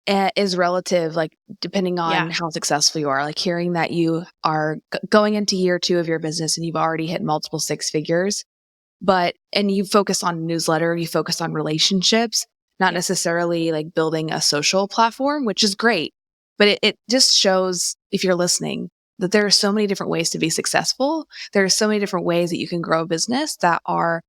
is relative, like, depending on how successful you are. Like, hearing that you are going into year 2 of your business and you've already hit multiple six figures, and you focus on newsletter, you focus on relationships, not necessarily like building a social platform, which is great. But it just shows, if you're listening, that there are so many different ways to be successful. There are so many different ways that you can grow a business that are,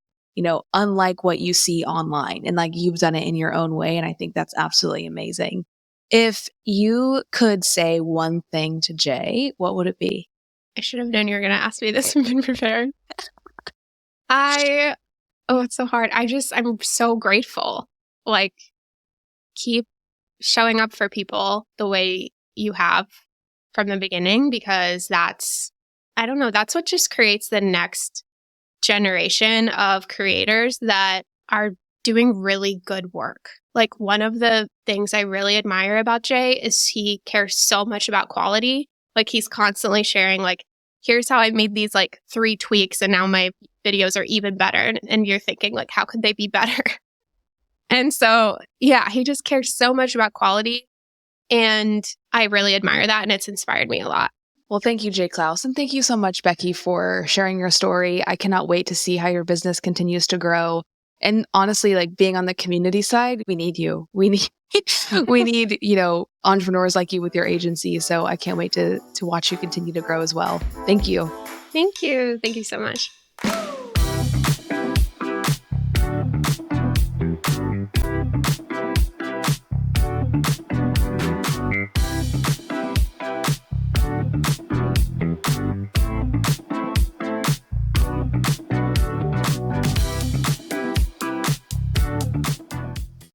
unlike what you see online, and like you've done it in your own way. And I think that's absolutely amazing. If you could say one thing to Jay, what would it be? I should have known you were going to ask me this and been prepared. It's so hard. I'm so grateful. Like, keep showing up for people the way you have from the beginning, because that's what just creates the next generation of creators that are doing really good work. Like, one of the things I really admire about Jay is he cares so much about quality. Like, he's constantly sharing, like, here's how I made these like 3 tweaks and now my videos are even better. And you're thinking, like, how could they be better? And so, he just cares so much about quality. And I really admire that. And it's inspired me a lot. Well, thank you, Jay Clouse. And thank you so much, Becky, for sharing your story. I cannot wait to see how your business continues to grow. And honestly, like, being on the community side, we need you. We need entrepreneurs like you with your agency. So I can't wait to watch you continue to grow as well. Thank you. Thank you. Thank you so much.